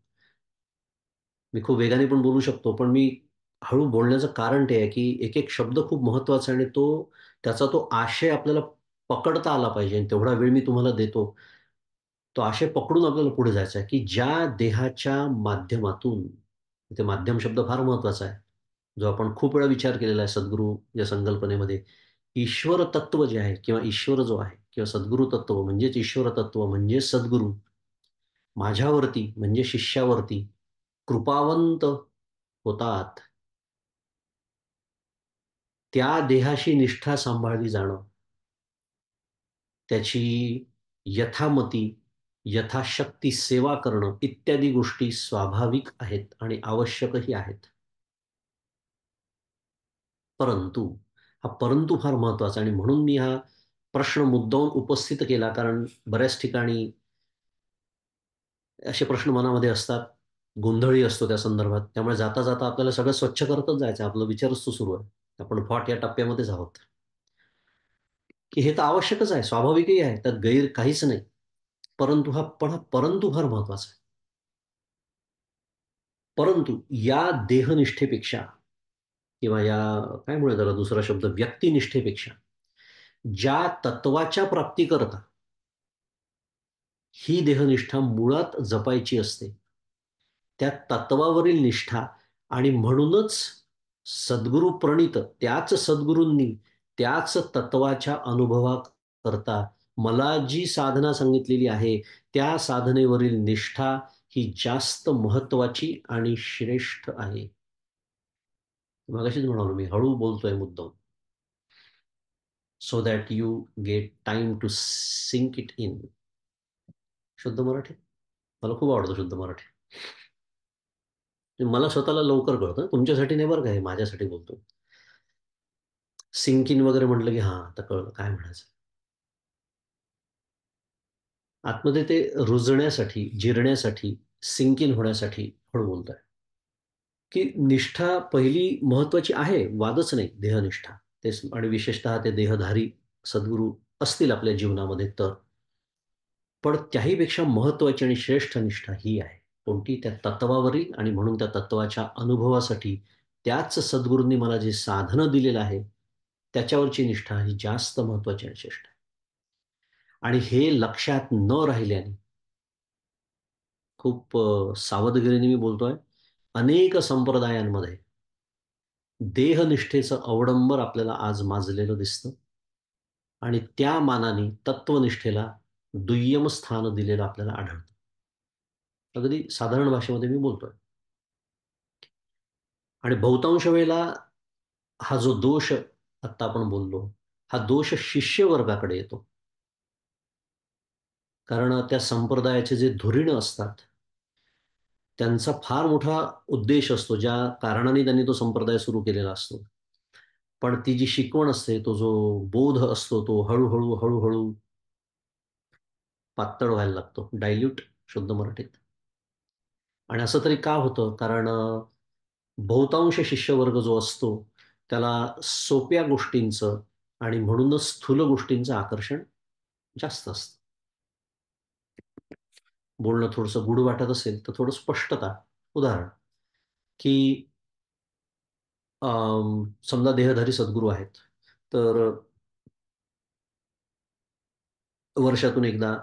मी खूप वेगाने पण बोलू शकतो, पण मी हळू बोलण्याचं कारण ते आहे, की एक-एक शब्द खूप महत्त्वाचा आहे आणि त्याचा तो आशय आपल्याला पकडता आला पाहिजे आणि तेवढा वेळ मी तुम्हाला देतो. तो आशय पकडून आपल्याला पुढे जायचं आहे, की ज्या देहाच्या माध्यमातून, इथे माध्यम शब्द फार महत्त्वाचा आहे, जो आपण खूप वेळा विचार केलेला आहे सद्गुरू या संकल्पनेमध्ये. ईश्वर तत्व जे आहे किंवा ईश्वर जो आहे किंवा सद्गुरू तत्व म्हणजेच ईश्वर तत्व म्हणजे सद्गुरू, माझ्यावरती म्हणजे शिष्यावरती कृपावंत होतात. त्या देहाशी निष्ठा सांभाळली जाणं, त्याची यथामती, यथाशक्ती सेवा करणं इत्यादी गोष्टी स्वाभाविक आहेत आणि आवश्यकही आहेत. परंतु, हा परंतु फार महत्वाचा आणि म्हणून मी हा प्रश्न मुद्दामून उपस्थित केला कारण बऱ्याच ठिकाणी असे प्रश्न मनामध्ये असतात, गोंधळही असतो त्या संदर्भात. त्यामुळे जाता-जाता आपल्याला सगळं स्वच्छ करतच जायचं आहे. आपला विचारच तो सुरू आहे. आपण या टप्प्यामध्येच आहोत. की हे तर आवश्यकच आहे, स्वाभाविकही आहे. त्यात गैर काहीच नाही. हा परंतु फार महत्वाचा आहे. परंतु या देहनिष्ठेपेक्षा किंवा या काय म्हणूया त्याला दुसरा शब्द व्यक्तिनिष्ठेपेक्षा ज्या तत्वाच्या प्राप्तीकरता ही देहनिष्ठा मुळात जपायची असते, त्या तत्वावरील निष्ठा आणि म्हणूनच सद्गुरू प्रणीत त्याच सद्गुरूंनी त्याच तत्वाच्या अनुभवाकरता मला जी साधना सांगितलेली आहे, त्या साधनेवरील निष्ठा ही जास्त महत्वाची आणि श्रेष्ठ आहे. मगाशीच म्हणालो मी, हळू बोलतोय मुद्दाम. So that you get time to sink it in. शुद्ध मराठी? मला खूप आवडतं शुद्ध मराठी. मला स्वतःला लवकर कळतं. तुमच्यासाठी नाही बरं का हे, माझ्यासाठी बोलतो. सिंक इन वगैरे म्हटलं की हां, आता कळलं काय म्हणायचं. आतमध्ये ते रुजण्यासाठी, जिरण्यासाठी, सिंक इन होण्यासाठी हळू बोलतोय. की निष्ठा पहिली महत्वाची आहे, वादच नाही, देहनिष्ठा. तेच आणि विशेषतः ते देहधारी सद्गुरू असतील आपल्या जीवनामध्ये तर. पण त्याहीपेक्षा महत्वाची आणि श्रेष्ठ निष्ठा ही आहे. कोणती? त्या तत्वावरील आणि म्हणून त्या तत्वाच्या अनुभवासाठी त्याच सद्गुरूंनी मला जे साधनं दिलेलं आहे, त्याच्यावरची निष्ठा ही जास्त महत्वाची आणि श्रेष्ठ आहे. आणि हे लक्षात न राहिल्याने खूप सावधगिरीने मी बोलतोय, अनेक संप्रदायांमध्ये देहनिष्ठेचं अवडंबर आपल्याला आज माजलेलं दिसतं आणि त्या मानाने तत्वनिष्ठेला दुय्यम स्थान दिलेलं आपल्याला आढळतं. अगदी साधारण भाषेमध्ये मी बोलतोय. आणि बहुतांश वेळेला हा जो दोष आत्ता आपण बोललो, हा दोष शिष्य वर्गाकडे येतो. कारण त्या संप्रदायाचे जे धुरीण असतात, त्यांचा फार मोठा उद्देश असतो, ज्या कारणाने त्यांनी तो संप्रदाय सुरू केलेला असतो. पण ती जी शिकवण असते, तो जो बोध असतो, तो हळू-हळू, हळू-हळू पातळ व्हायला लागतो. डायल्यूट शुद्ध मराठीत. आणि असं तरी का होतं? कारण बहुतांश शिष्यवर्ग जो असतो, त्याला सोप्या गोष्टींचं आणि म्हणूनच स्थूल गोष्टींचं आकर्षण जास्त असतं. बोलणं थोडंसं गूढ वाटत असेल, तर थोडं स्पष्टता. उदाहरण, की समजा देहधारी सद्गुरू आहेत. तर वर्षातून एकदा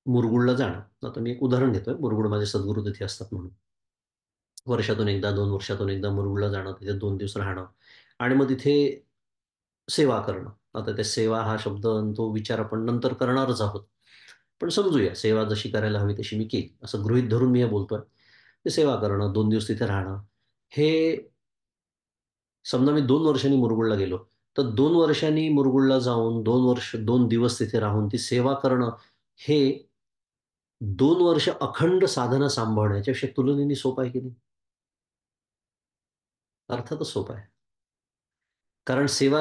मुरगुडला जाणं. आता मी एक उदाहरण देतोय. मुरगुड माझे सद्गुरू तिथे असतात म्हणून. वर्षातून एकदा, 2 वर्षातून एकदा मुरगुडला जाणं, तिथे 2 दिवस राहणं आणि मग तिथे सेवा करणं. आता त्या सेवा हा शब्द आणि तो विचार आपण नंतर करणारच आहोत. पण समजूया सेवा जशी करायला हवी तशी मी केली. असं गृहीत धरून मी हे बोलतोय. ते सेवा करणं, 2 दिवस तिथे राहणं. हे समजा मी 2 वर्षांनी मुरगुडला गेलो, तर 2 वर्षांनी मुरगुडला जाऊन 2 दिवस तिथे राहून ती सेवा करणं, हे 2 वर्ष अखंड साधना सांभाळणं याच्यापेक्षा तुलनेने सोपं आहे की नाही? अर्थातच सोपं आहे. कारण सेवा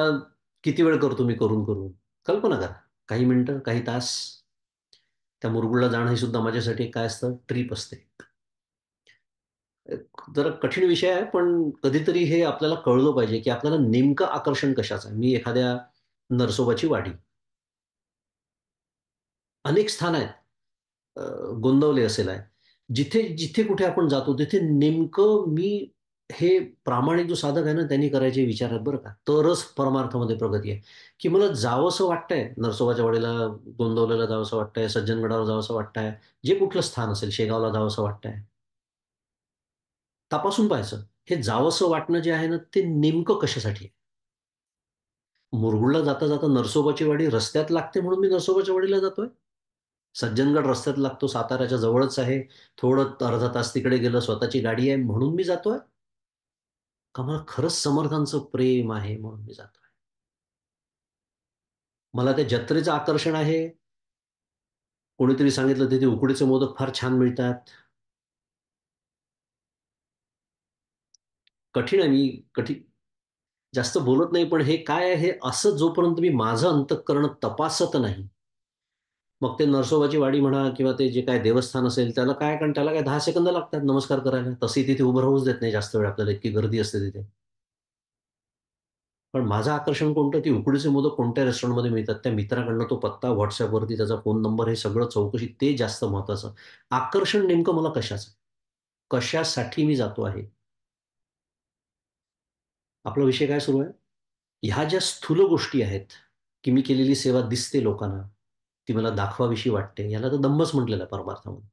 किती वेळ करतो मी करून-करून? कल्पना करा. काही मिनिटं, काही तास. त्या मुरगुडला जाणं हे सुद्धा माझ्यासाठी काय असतं, ट्रिप असते. जरा कठीण विषय आहे, पण कधीतरी हे आपल्याला कळलं पाहिजे, की आपल्याला नेमकं आकर्षण कशाचं आहे. मी एखाद्या नरसोबाची वाडी, अनेक स्थान आहेत. गोंदवले असेल आहे. जिथे जिथे कुठे आपण जातो तिथे नेमकं मी हे प्रामाणिक जो साधक आहे ना त्यांनी करायचे विचार आहेत बरं का, तरच परमार्थामध्ये प्रगती आहे. की मला जावंसं वाटतंय नरसोबाच्या वाडीला, गोंदवलेला जावंसं वाटतंय, सज्जनगडावर जावंसं वाटतंय, जे कुठलं स्थान असेल, शेगावला जावंसं वाटतंय, तपासून पाहायचं हे जावंसं वाटणं जे आहे ना ते नेमकं कशासाठी आहे. मुरगुडला जाता जाता नरसोबाची वाडी रस्त्यात लागते म्हणून मी नरसोबाच्या वाडीला जातोय. सज्जनगड रस्त्यात लागतो, साताऱ्याच्या जवळच आहे, थोडं अर्धा तास तिकडे गेलं, स्वतःची गाडी आहे म्हणून मी जातोय, का मला खरंच समर्थांचं प्रेम आहे म्हणून मी जातोय. मला त्या जत्रेचं आकर्षण आहे. कोणीतरी सांगितलं तिथे उकडीचे मोदक फार छान मिळतात. कठीण आहे, मी कठीण जास्त बोलत नाही, पण हे काय आहे हे असं जोपर्यंत मी माझं अंतःकरण तपासत नाही, मग ते नरसोबाची वाडी म्हणा किंवा ते जे काय देवस्थान असेल त्याला काय, कारण त्याला काय 10 सेकंद लागतात नमस्कार करायला. तशी तिथे उभं राहूच देत नाही जास्त वेळ आपल्याला, इतकी गर्दी असते तिथे. पण माझं आकर्षण कोणतं, ती उकडीचे मोदक कोणत्या रेस्टॉरंटमध्ये मिळतात, त्या मित्राकडनं तो पत्ता व्हॉट्सअपवरती, त्याचा फोन नंबर, हे सगळं चौकशी, ते जास्त महत्वाचं. आकर्षण नेमकं मला कशाचं, कशासाठी मी जातो आहे. आपला विषय काय सुरू आहे, ह्या ज्या स्थूल गोष्टी आहेत, की मी केलेली सेवा दिसते लोकांना, ती मला दाखवाविषयी वाटते, याला तर दंभच म्हटलेलं आहे परमार्थामध्ये.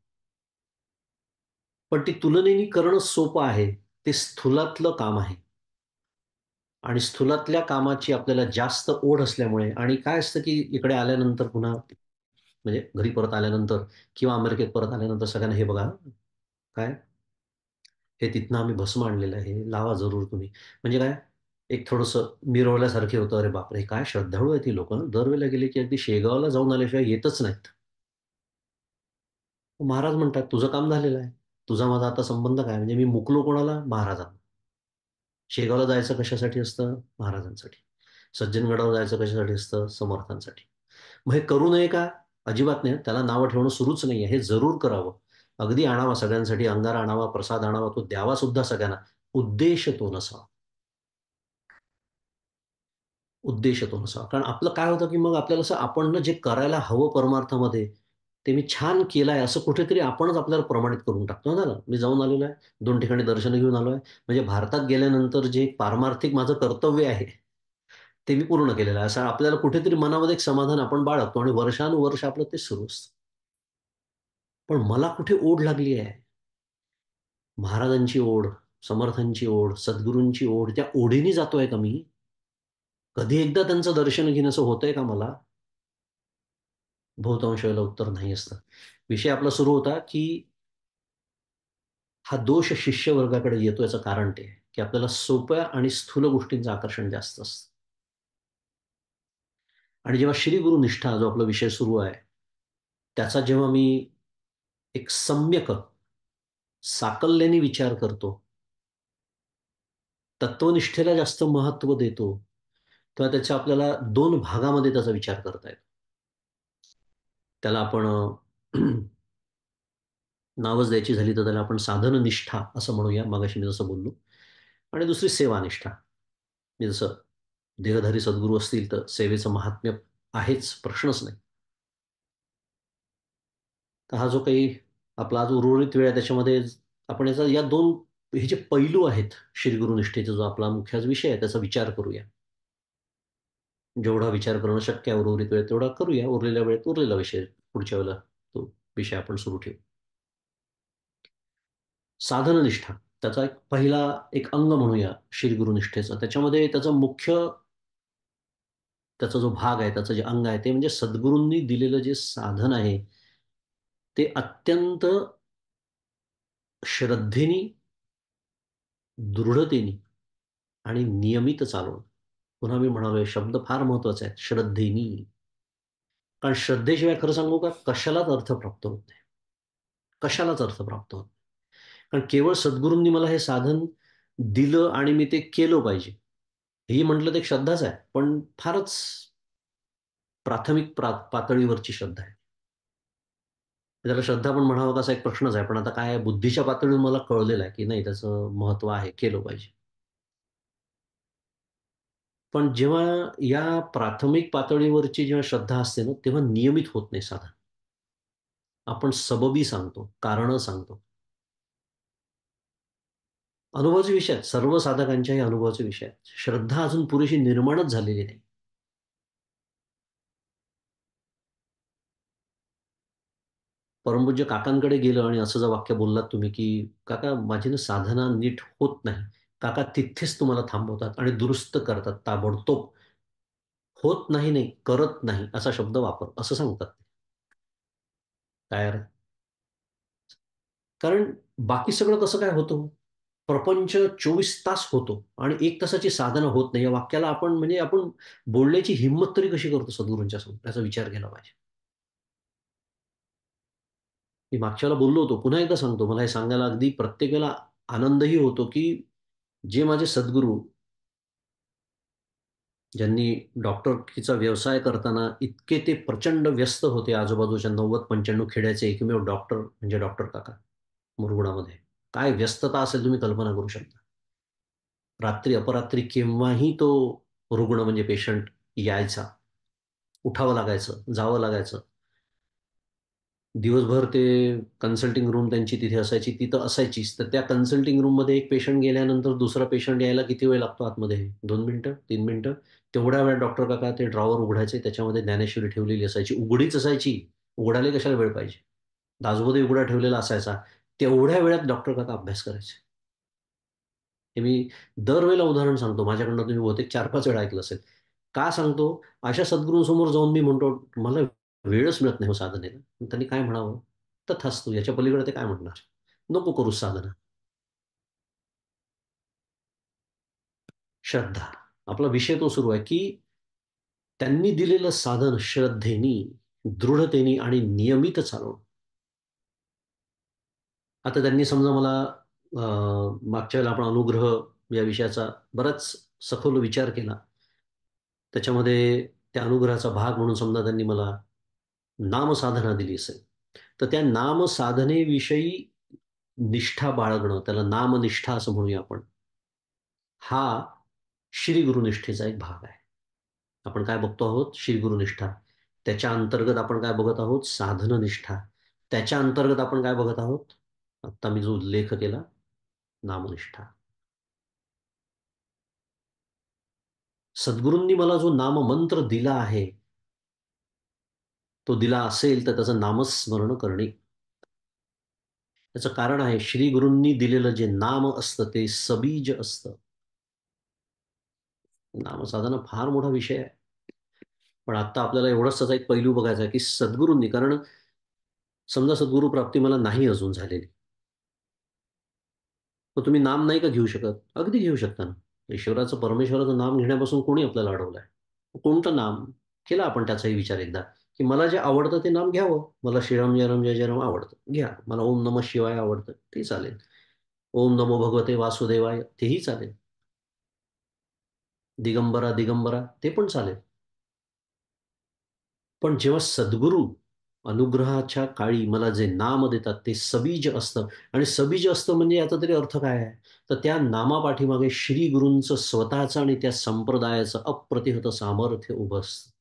पण ती तुलनेने करणं सोपं आहे, ते स्थूलातलं काम आहे. आणि स्थूलातल्या कामाची आपल्याला जास्त ओढ असल्यामुळे, आणि काय असतं की इकडे आल्यानंतर पुन्हा, म्हणजे घरी परत आल्यानंतर किंवा अमेरिकेत परत आल्यानंतर सगळ्यांना हे बघा, काय हे तिथनं आम्ही भस्म आणलेलं आहे, हे लावा जरूर तुम्ही. म्हणजे काय, एक थोडंसं मिरवल्यासारखे होतं. अरे बापरे, काय श्रद्धाळू आहे ती लोक, दरवेळेला गेले की अगदी शेगावला जाऊन आल्याशिवाय येतच नाहीत. महाराज म्हणतात तुझं काम झालेलं आहे, तुझा माझा आता संबंध काय, म्हणजे मी मुकलो कोणाला, महाराजांना. शेगावला जायचं कशासाठी असतं, महाराजांसाठी. सज्जनगडावर जायचं कशासाठी असतं, समर्थांसाठी. मग हे करू नये का, अजिबात नाही. त्याला नावं ठेवणं सुरूच नाहीये, हे जरूर करावं. अगदी आणावा सगळ्यांसाठी, अंगारा आणावा, प्रसाद आणावा, तो द्यावा सुद्धा सगळ्यांना. उद्देश तो नसावा, उद्देश तो नसावा. कारण आपलं काय होतं की मग आपल्याला असं, आपण जे करायला हवं परमार्थामध्ये, ते मी छान केलंय असं कुठेतरी आपणच आपल्याला प्रमाणित करून टाकतो ना. मी जाऊन आलेलो आहे, 2 ठिकाणी दर्शन घेऊन आलो आहे, म्हणजे भारतात गेल्यानंतर जे पारमार्थिक माझं कर्तव्य आहे ते मी पूर्ण केलेलं आहे, असं आपल्याला कुठेतरी मनामध्ये एक समाधान आपण बाळगतो, आणि वर्षानुवर्ष आपलं ते सुरू असतं. पण मला कुठे ओढ लागली आहे, महाराजांची ओढ, समर्थांची ओढ, सद्गुरूंची ओढ, त्या ओढीने जातोय का मी? कधी एकदा त्यांचं दर्शन घेणं असं होतंय का मला? बहुतांश वेळेला उत्तर नाही असतं. विषय आपला सुरू होता की हा दोष शिष्यवर्गाकडे येतो, याचं कारण ते आहे, की आपल्याला सोप्या आणि स्थूल गोष्टींचं आकर्षण जास्त असतं. आणि जेव्हा श्री गुरु निष्ठा जो आपला विषय सुरू आहे, त्याचा जेव्हा मी एक सम्यक साकल्याने विचार करतो, तत्वनिष्ठेला जास्त महत्त्व देतो, तेव्हा त्याच्या आपल्याला 2 भागामध्ये त्याचा विचार करता येतो. त्याला आपण नावच द्यायची झाली तर त्याला आपण साधननिष्ठा असं म्हणूया, मगाशी मी जसं बोललो. आणि दुसरी सेवानिष्ठा. मी जसं, देहधारी सद्गुरू असतील तर सेवेचं महात्म्य आहेच, प्रश्नच नाही. तर हा जो काही आपला आज उर्वरित वेळ आहे त्याच्यामध्ये आपण याचा, या दोन, हे जे पैलू आहेत श्री गुरुनिष्ठेचा जो आपला मुख्य आज विषय आहे त्याचा विचार करूया. जेवढा विचार करणं शक्य आहे उर्वरित वेळेत तेवढा करूया, उरलेल्या वेळेत उरलेला विषय पुढच्या वेळेला तो विषय आपण सुरू ठेवू. साधननिष्ठा, त्याचा एक पहिला एक अंग म्हणूया श्री गुरुनिष्ठेचा. त्याच्यामध्ये त्याचा मुख्य, त्याचा जो भाग आहे, त्याचं जे अंग आहे ते म्हणजे सद्गुरूंनी दिलेलं जे साधन आहे, ते अत्यंत श्रद्धेने, दृढतेने आणि नियमित चालवणं. पुन्हा मी म्हणालोय, शब्द फार महत्वाचे आहेत, श्रद्धेनी. कारण श्रद्धेशिवाय खरं सांगू का, कशालाच अर्थ प्राप्त होत नाही. कशालाच अर्थ प्राप्त होत नाही. कारण केवळ सद्गुरूंनी मला हे साधन दिलं आणि मी ते केलं पाहिजे, ही म्हटलं ते एक श्रद्धाच आहे, पण फारच प्राथमिक पातळीवरची श्रद्धा आहे. त्याला श्रद्धा पण म्हणावं कसा एक प्रश्नच आहे. पण आता काय आहे, बुद्धीच्या पातळीवर मला कळलेलं आहे की नाही, त्याचं महत्व आहे, केलं पाहिजे. पण जेव्हा या प्राथमिक पातळीवरची जेव्हा श्रद्धा असते ना, तेव्हा नियमित होत नाही साधन. आपण सबबी सांगतो, कारणं सांगतो. अनुभवाचे विषय आहेत. सर्व साधकांच्याही अनुभवाचे विषय आहेत. श्रद्धा अजून पुरेशी निर्माणच झालेली नाही. परमपूज्य काकांकडे गेलं आणि असं जर वाक्य बोललात तुम्ही, की "काका, माझी ना साधना नीट होत नाही." काका तिथेच तुम्हाला थांबवतात आणि दुरुस्त करतात ताबडतोब. "होत नाही, नाही, करत नाही असा शब्द वापर." असं सांगतात ते. काय यार? कारण बाकी सगळं कसं काय होतं? प्रपंच 24 तास होतो आणि 1 तासाची साधना होत नाही. या वाक्याला आपण बोलण्याची हिंमत तरी कशी करतो सद्गुरूंच्या समोर? याचा विचार केला पाहिजे. मी मागच्या वेळेला बोललो होतो, पुन्हा एकदा सांगतो. मला हे सांगायला अगदी प्रत्येक वेळेला आनंदही होतो, की जे माझे सद्गुरू, ज्यांनी डॉक्टरकीचा व्यवसाय करताना इतके ते प्रचंड व्यस्त होते, आजूबाजूच्या 90-95 खेड्याचे एकमेव डॉक्टर म्हणजे डॉक्टर काका मुरगुडामध्ये. काय व्यस्तता असेल तुम्ही कल्पना करू शकता. रात्री अपरात्री केव्हाही तो रुग्ण म्हणजे पेशंट यायचा. उठावं लागायचं, जावं लागायचं. दिवसभर ते कन्सल्टिंग रूम त्यांची तिथे असायची, तिथं असायचीच. तर त्या कन्सल्टिंग रूममध्ये एक पेशंट गेल्यानंतर दुसरा पेशंट यायला किती वेळ लागतो आतमध्ये? 2 मिनिटं, 3 मिनिटं. तेवढ्या वेळात डॉक्टर काका ते ड्रॉवर उघडायचे. त्याच्यामध्ये ज्ञानेश्वरी ठेवलेली असायची. उघडीच असायची. उघडायला कशाला वेळ पाहिजे? दासबोध उघडा ठेवलेला असायचा. तेवढ्या वेळात डॉक्टर काका अभ्यास करायचे. हे मी दरवेळेला उदाहरण सांगतो. माझ्याकडनं तुम्ही बहुतेक 4-5 वेळा ऐकलं असेल. का सांगतो? अशा सद्गुरूंसमोर जाऊन मी म्हणतो, "मला वेळच मिळत नाही हो साधनेला." मग त्यांनी काय म्हणावं? "तथास्तु." याच्या पलीकडे ते काय म्हणणार? नको करूस साधना. श्रद्धा. आपला विषय तो सुरू आहे, की त्यांनी दिलेलं साधन श्रद्धेनी, दृढतेने आणि नियमित चालवणं. आता त्यांनी समजा मला मागच्या वेळेला आपण अनुग्रह या विषयाचा बराच सखोल विचार केला. त्याच्यामध्ये त्या अनुग्रहाचा भाग म्हणून समजा त्यांनी मला नामसाधना दिली असेल, तर त्या नामसाधनेविषयी निष्ठा बाळगणं, त्याला नामनिष्ठा असं म्हणूया आपण, हा श्री गुरुनिष्ठेचा एक भाग आहे. आपण काय बघतो आहोत? श्री गुरुनिष्ठा. त्याच्या अंतर्गत आपण काय बघत आहोत? साधननिष्ठा. त्याच्या अंतर्गत आपण काय बघत आहोत? आत्ता मी जो उल्लेख केला, नामनिष्ठा. सद्गुरूंनी मला जो नाममंत्र दिला आहे, तो दिला असेल तर त्याचं नामस्मरण करणे. त्याचं कारण आहे, श्री गुरूंनी दिलेलं जे नाम असतं ते सबीज असतं. नामसाधना फार मोठा विषय आहे. पण आता आपल्याला एवढाच त्याचा एक पैलू बघायचा आहे, की सद्गुरूंनी, कारण समजा सद्गुरू प्राप्ती मला नाही अजून झालेली. मग तुम्ही नाम नाही का घेऊ शकत? अगदी घेऊ शकता ना. ईश्वराचं, परमेश्वराचं नाम घेण्यापासून कोणी आपल्याला अडवलंय? कोणतं नाम? केला आपण त्याचाही विचार एकदा, की मला जे आवडतं ते नाम घ्यावं. मला श्रीराम जय राम जय जय राम आवडतं. घ्या. मला ओम नमः शिवाय आवडतं. ते चालेल. ओम नमो भगवते वासुदेवाय तेही चालेल. दिगंबरा, दिगंबरा ते पण चालेल. पण जेव्हा सद्गुरू अनुग्रहाच्या काळी मला जे नाम देतात ते सबीज असतं आणि सबीज असतं म्हणजे याचा तरी अर्थ काय आहे? तर त्या नामापाठीमागे श्री गुरूंचं स्वतःचं आणि त्या संप्रदायाचं अप्रतिहत सामर्थ्य उभं असतं.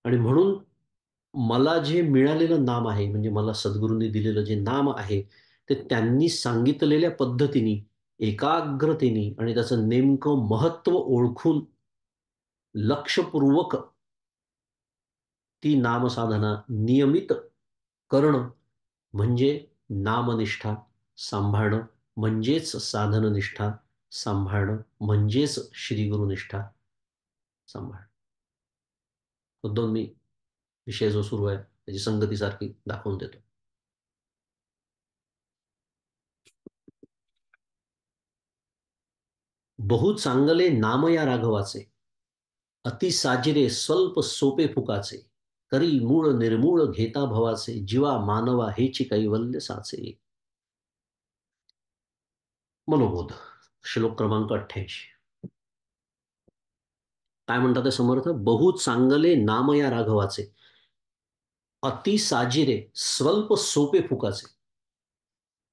आणि म्हणून मला जे मिळालेलं नाम आहे, म्हणजे मला सद्गुरूंनी दिलेलं जे नाम आहे, ते त्यांनी सांगितलेल्या पद्धतीने, एकाग्रतेने आणि त्याचं नेमकं महत्त्व ओळखून लक्षपूर्वक ती नामसाधना नियमित करणं म्हणजे नामनिष्ठा सांभाळणं, म्हणजेच साधननिष्ठा सांभाळणं, म्हणजेच श्रीगुरुनिष्ठा सांभाळणं. मुद्दाम मी विषय जो सुरू आहे त्याची संगतीसारखी दाखवून देतो. बहु चांगले नाम या राघवाचे, अति साजिरे स्वल्प सोपे फुकाचे, करी मूळ निर्मूळ घेता भवाचे, जीवा मानवा हेची कैवल्य साचे. मनोबोध, श्लोक क्रमांक 88. काय म्हणतात ते समर्थ? बहु चांगले नाम या राघवाचे, अति साजिरे स्वल्प सोपे फुकाचे.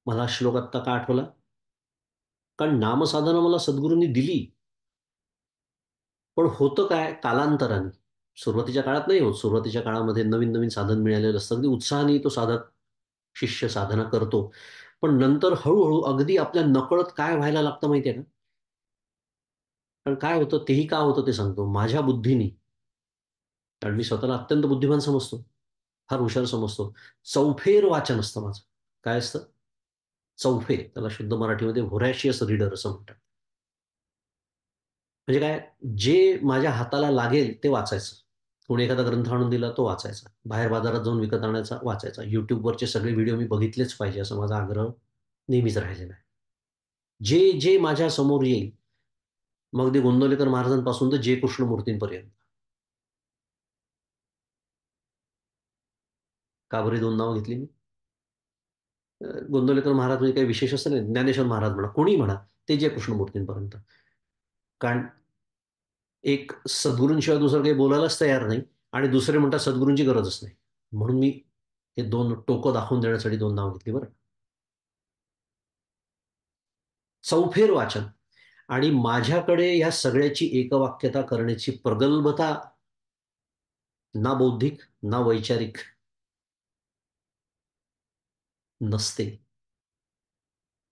मला श्लोक आत्ता का आठवला? कारण नामसाधना मला सद्गुरूंनी दिली, पण होतं काय कालांतराने. सुरुवातीच्या काळात नाही होत. सुरुवातीच्या काळामध्ये नवीन नवीन साधन मिळालेलं असतं. अगदी उत्साहाने तो साधक शिष्य साधना करतो. पण नंतर हळू अगदी आपल्या नकळत काय व्हायला लागतं माहितीये का? कारण काय होतं, तेही का होतं ते सांगतो. माझ्या बुद्धीनी, कारण मी स्वतःला अत्यंत बुद्धिमान समजतो, फार हुशार समजतो. चौफेर वाचन असतं माझं. काय असतं? चौफेर. त्याला शुद्ध मराठीमध्ये व्होरॅशियस रीडर असं म्हणतात. म्हणजे काय? जे माझ्या हाताला लागेल ते वाचायचं. कोणी एखादा ग्रंथ आणून दिला तो वाचायचा. बाहेर बाजारात जाऊन विकत आणायचा, वाचायचा. YouTubeवरचे सगळे व्हिडिओ मी बघितलेच पाहिजे असा माझा आग्रह नेहमीच राहिलेला आहे. जे माझ्या समोर येईल, मग ते गोंंदवलेकर महाराजांपासून तर जे कृष्णमूर्तींपर्यंत. का बरी 2 नावं घेतली मी? गोंंदवलेकर महाराज म्हणजे काही विशेष असं नाही. ज्ञानेश्वर महाराज म्हणा, कोणीही म्हणा, ते जे कृष्णमूर्तींपर्यंत. कारण एक सद्गुरूंशिवाय दुसरं काही बोलायलाच तयार नाही आणि दुसरे म्हणतात सद्गुरूंची गरजच नाही. म्हणून मी हे 2 टोकं दाखवून देण्यासाठी 2 नावं घेतली बरं. चौफेर वाचन आणि माझ्याकडे या सगळ्याची एकवाक्यता करण्याची प्रगल्भता ना बौद्धिक, ना वैचारिक नसते.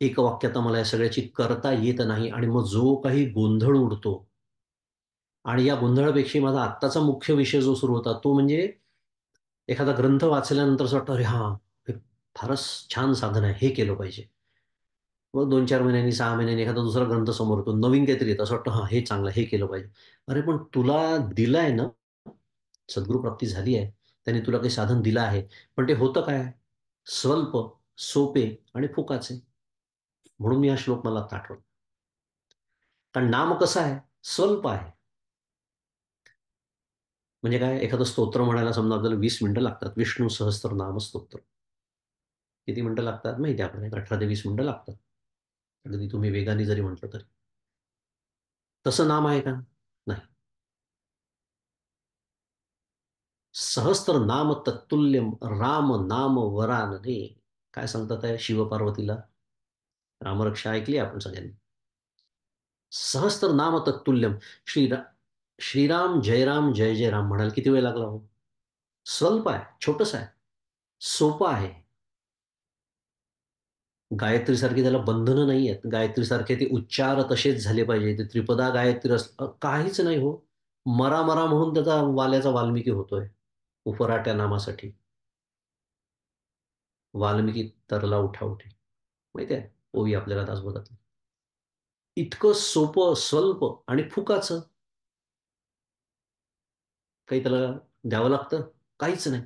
एकवाक्यता मला या सगळ्याची करता येत नाही आणि मग जो काही गोंधळ उडतो आणि या गोंधळापेक्षा माझा आत्ताचा मुख्य विषय जो सुरू होता तो म्हणजे एखादा ग्रंथ वाचल्यानंतर असं वाटतं, "अरे हां, हे फारच छान साधन आहे. हे केलं पाहिजे." मग 2-4 महिन्यांनी, 6 महिन्यांनी एखादा दुसरा ग्रंथ समोर येतो. नवीन काहीतरी येतं. असं वाटतं, "हां, हे चांगलं आहे. हे केलं पाहिजे." अरे पण तुला दिलंय ना, सद्गुरू प्राप्ती झाली आहे. त्यांनी तुला काही साधन दिलं आहे. पण ते होतं काय? स्वल्प, सोपे आणि फुकाचे. म्हणून मी हा श्लोक मला आत्ता आठवला. कारण नाम कसं आहे? स्वल्प आहे. म्हणजे काय? एखादं स्तोत्र म्हणायला समजा आपल्याला 20 मिनिटं लागतात. विष्णू सहस्त्रनाम स्तोत्र. किती मिनिटं लागतात माहिती आहे आपल्याला? 18 ते 20 मिनिटं लागतात. अगदी तुम्ही वेगाने जरी म्हटलं तरी. तसं नाम आहे का? नाही. सहस्त्र नाम तत्तुल्यम राम नाम वरानने. काय सांगतात आहे शिवपार्वतीला? रामरक्षा ऐकली आपण सगळ्यांनी. सहस्त्र नाम तत्तुल्यम. श्रीरा श्रीराम, जयराम, जय जय राम म्हणायला किती वेळ लागला हो? स्वल्प आहे, छोटंसं आहे, सोपं आहे. गायत्रीसारखी त्याला बंधनं नाही आहेत. गायत्रीसारखे ते उच्चार तसेच झाले पाहिजे. ते त्रिपदा गायत्री काहीच नाही हो. मरा म्हणून त्याचा वाल्याचा वाल्मिकी होतोय. उफराट्या नामासाठी. वाल्मिकी तरला उठाउठी. माहिती आहे? ओवी आपल्याला दासबोधातली. इतकं सोपं, स्वल्प आणि फुकाचं. काही त्याला द्यावं लागतं? काहीच नाही.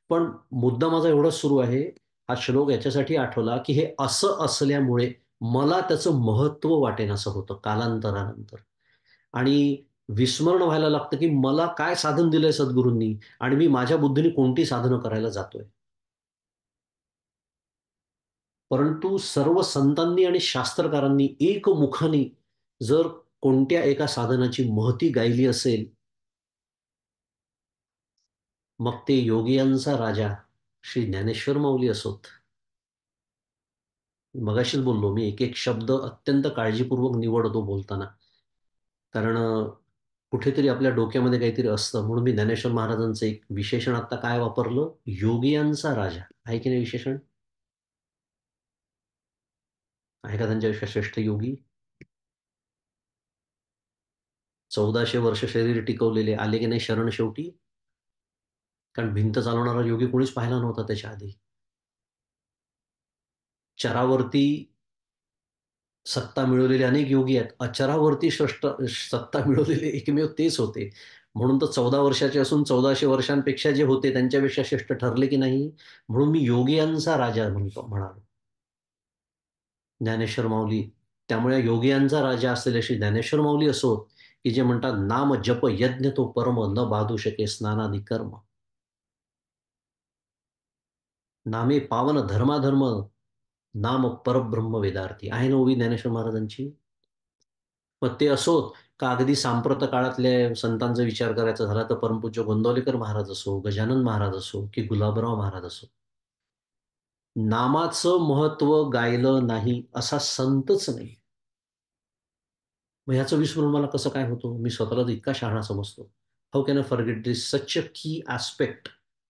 पण मुद्दा माझा एवढाच सुरू आहे, हा श्लोक याच्यासाठी आठवला, की हे असं असल्यामुळे मला त्याचं महत्त्व वाटेनासं होतं कालांतरानंतर. आणि विस्मरण व्हायला लागतं, की मला काय साधन दिलंय सद्गुरूंनी आणि मी माझ्या बुद्धीने कोणती साधनं करायला जातोय. परंतु सर्व संतांनी आणि शास्त्रकारांनी एकमुखाने जर कोणत्या एका साधनाची महती गायली असेल, मग ते योगियांचा राजा श्री ज्ञानेश्वर माऊली असोत. मगाशीच बोललो मी एक-एक शब्द अत्यंत काळजीपूर्वक निवडतो बोलताना. कारण कुठेतरी आपल्या डोक्यामध्ये काहीतरी असतं म्हणून मी ज्ञानेश्वर महाराजांचं एक विशेषण आता काय वापरलं? योगियांचा राजा. आहे की नाही विशेषण? आहे का त्यांच्यापेक्षा श्रेष्ठ योगी? 1400 वर्ष शरीर टिकवलेले आले की नाही शरण शेवटी? कारण भिंत चालवणारा योगी कोणीच पाहिला नव्हता त्याच्या आधी. चरावरती सत्ता मिळवलेले अनेक योगी आहेत. अचरावरती सत्ता मिळवलेले एकमेव तेच होते. म्हणून तर 14 वर्षाचे असून 1400 वर्षांपेक्षा जे होते त्यांच्यापेक्षा श्रेष्ठ ठरले की नाही? म्हणून मी योगियांचा राजा म्हणालो. ज्ञानेश्वर माऊली. त्यामुळे योगियांचा राजा असलेले श्री ज्ञानेश्वर माऊली असोत, की जे म्हणतात, "नाम जप यज्ञ तो परम, न बाधू शके स्नानादी कर्म." नामे पावन धर्माधर्म, नाम परब्रह्म वेदार्थी. आहे ना ओवी ज्ञानेश्वर महाराजांची? मग ते असोत का अगदी सांप्रत काळातल्या संतांचा विचार करायचा झाला तर परमपूज्य गोंंदवलेकर महाराज असो, गजानन महाराज असो, की गुलाबराव महाराज असो. नामाचं महत्त्व गायलं नाही असा संतच नाही. मग ह्याचं विस्मरण मला कसं काय होतं? मी स्वतःला तर इतका शहाणा समजतो. How can I forget this such a key aspect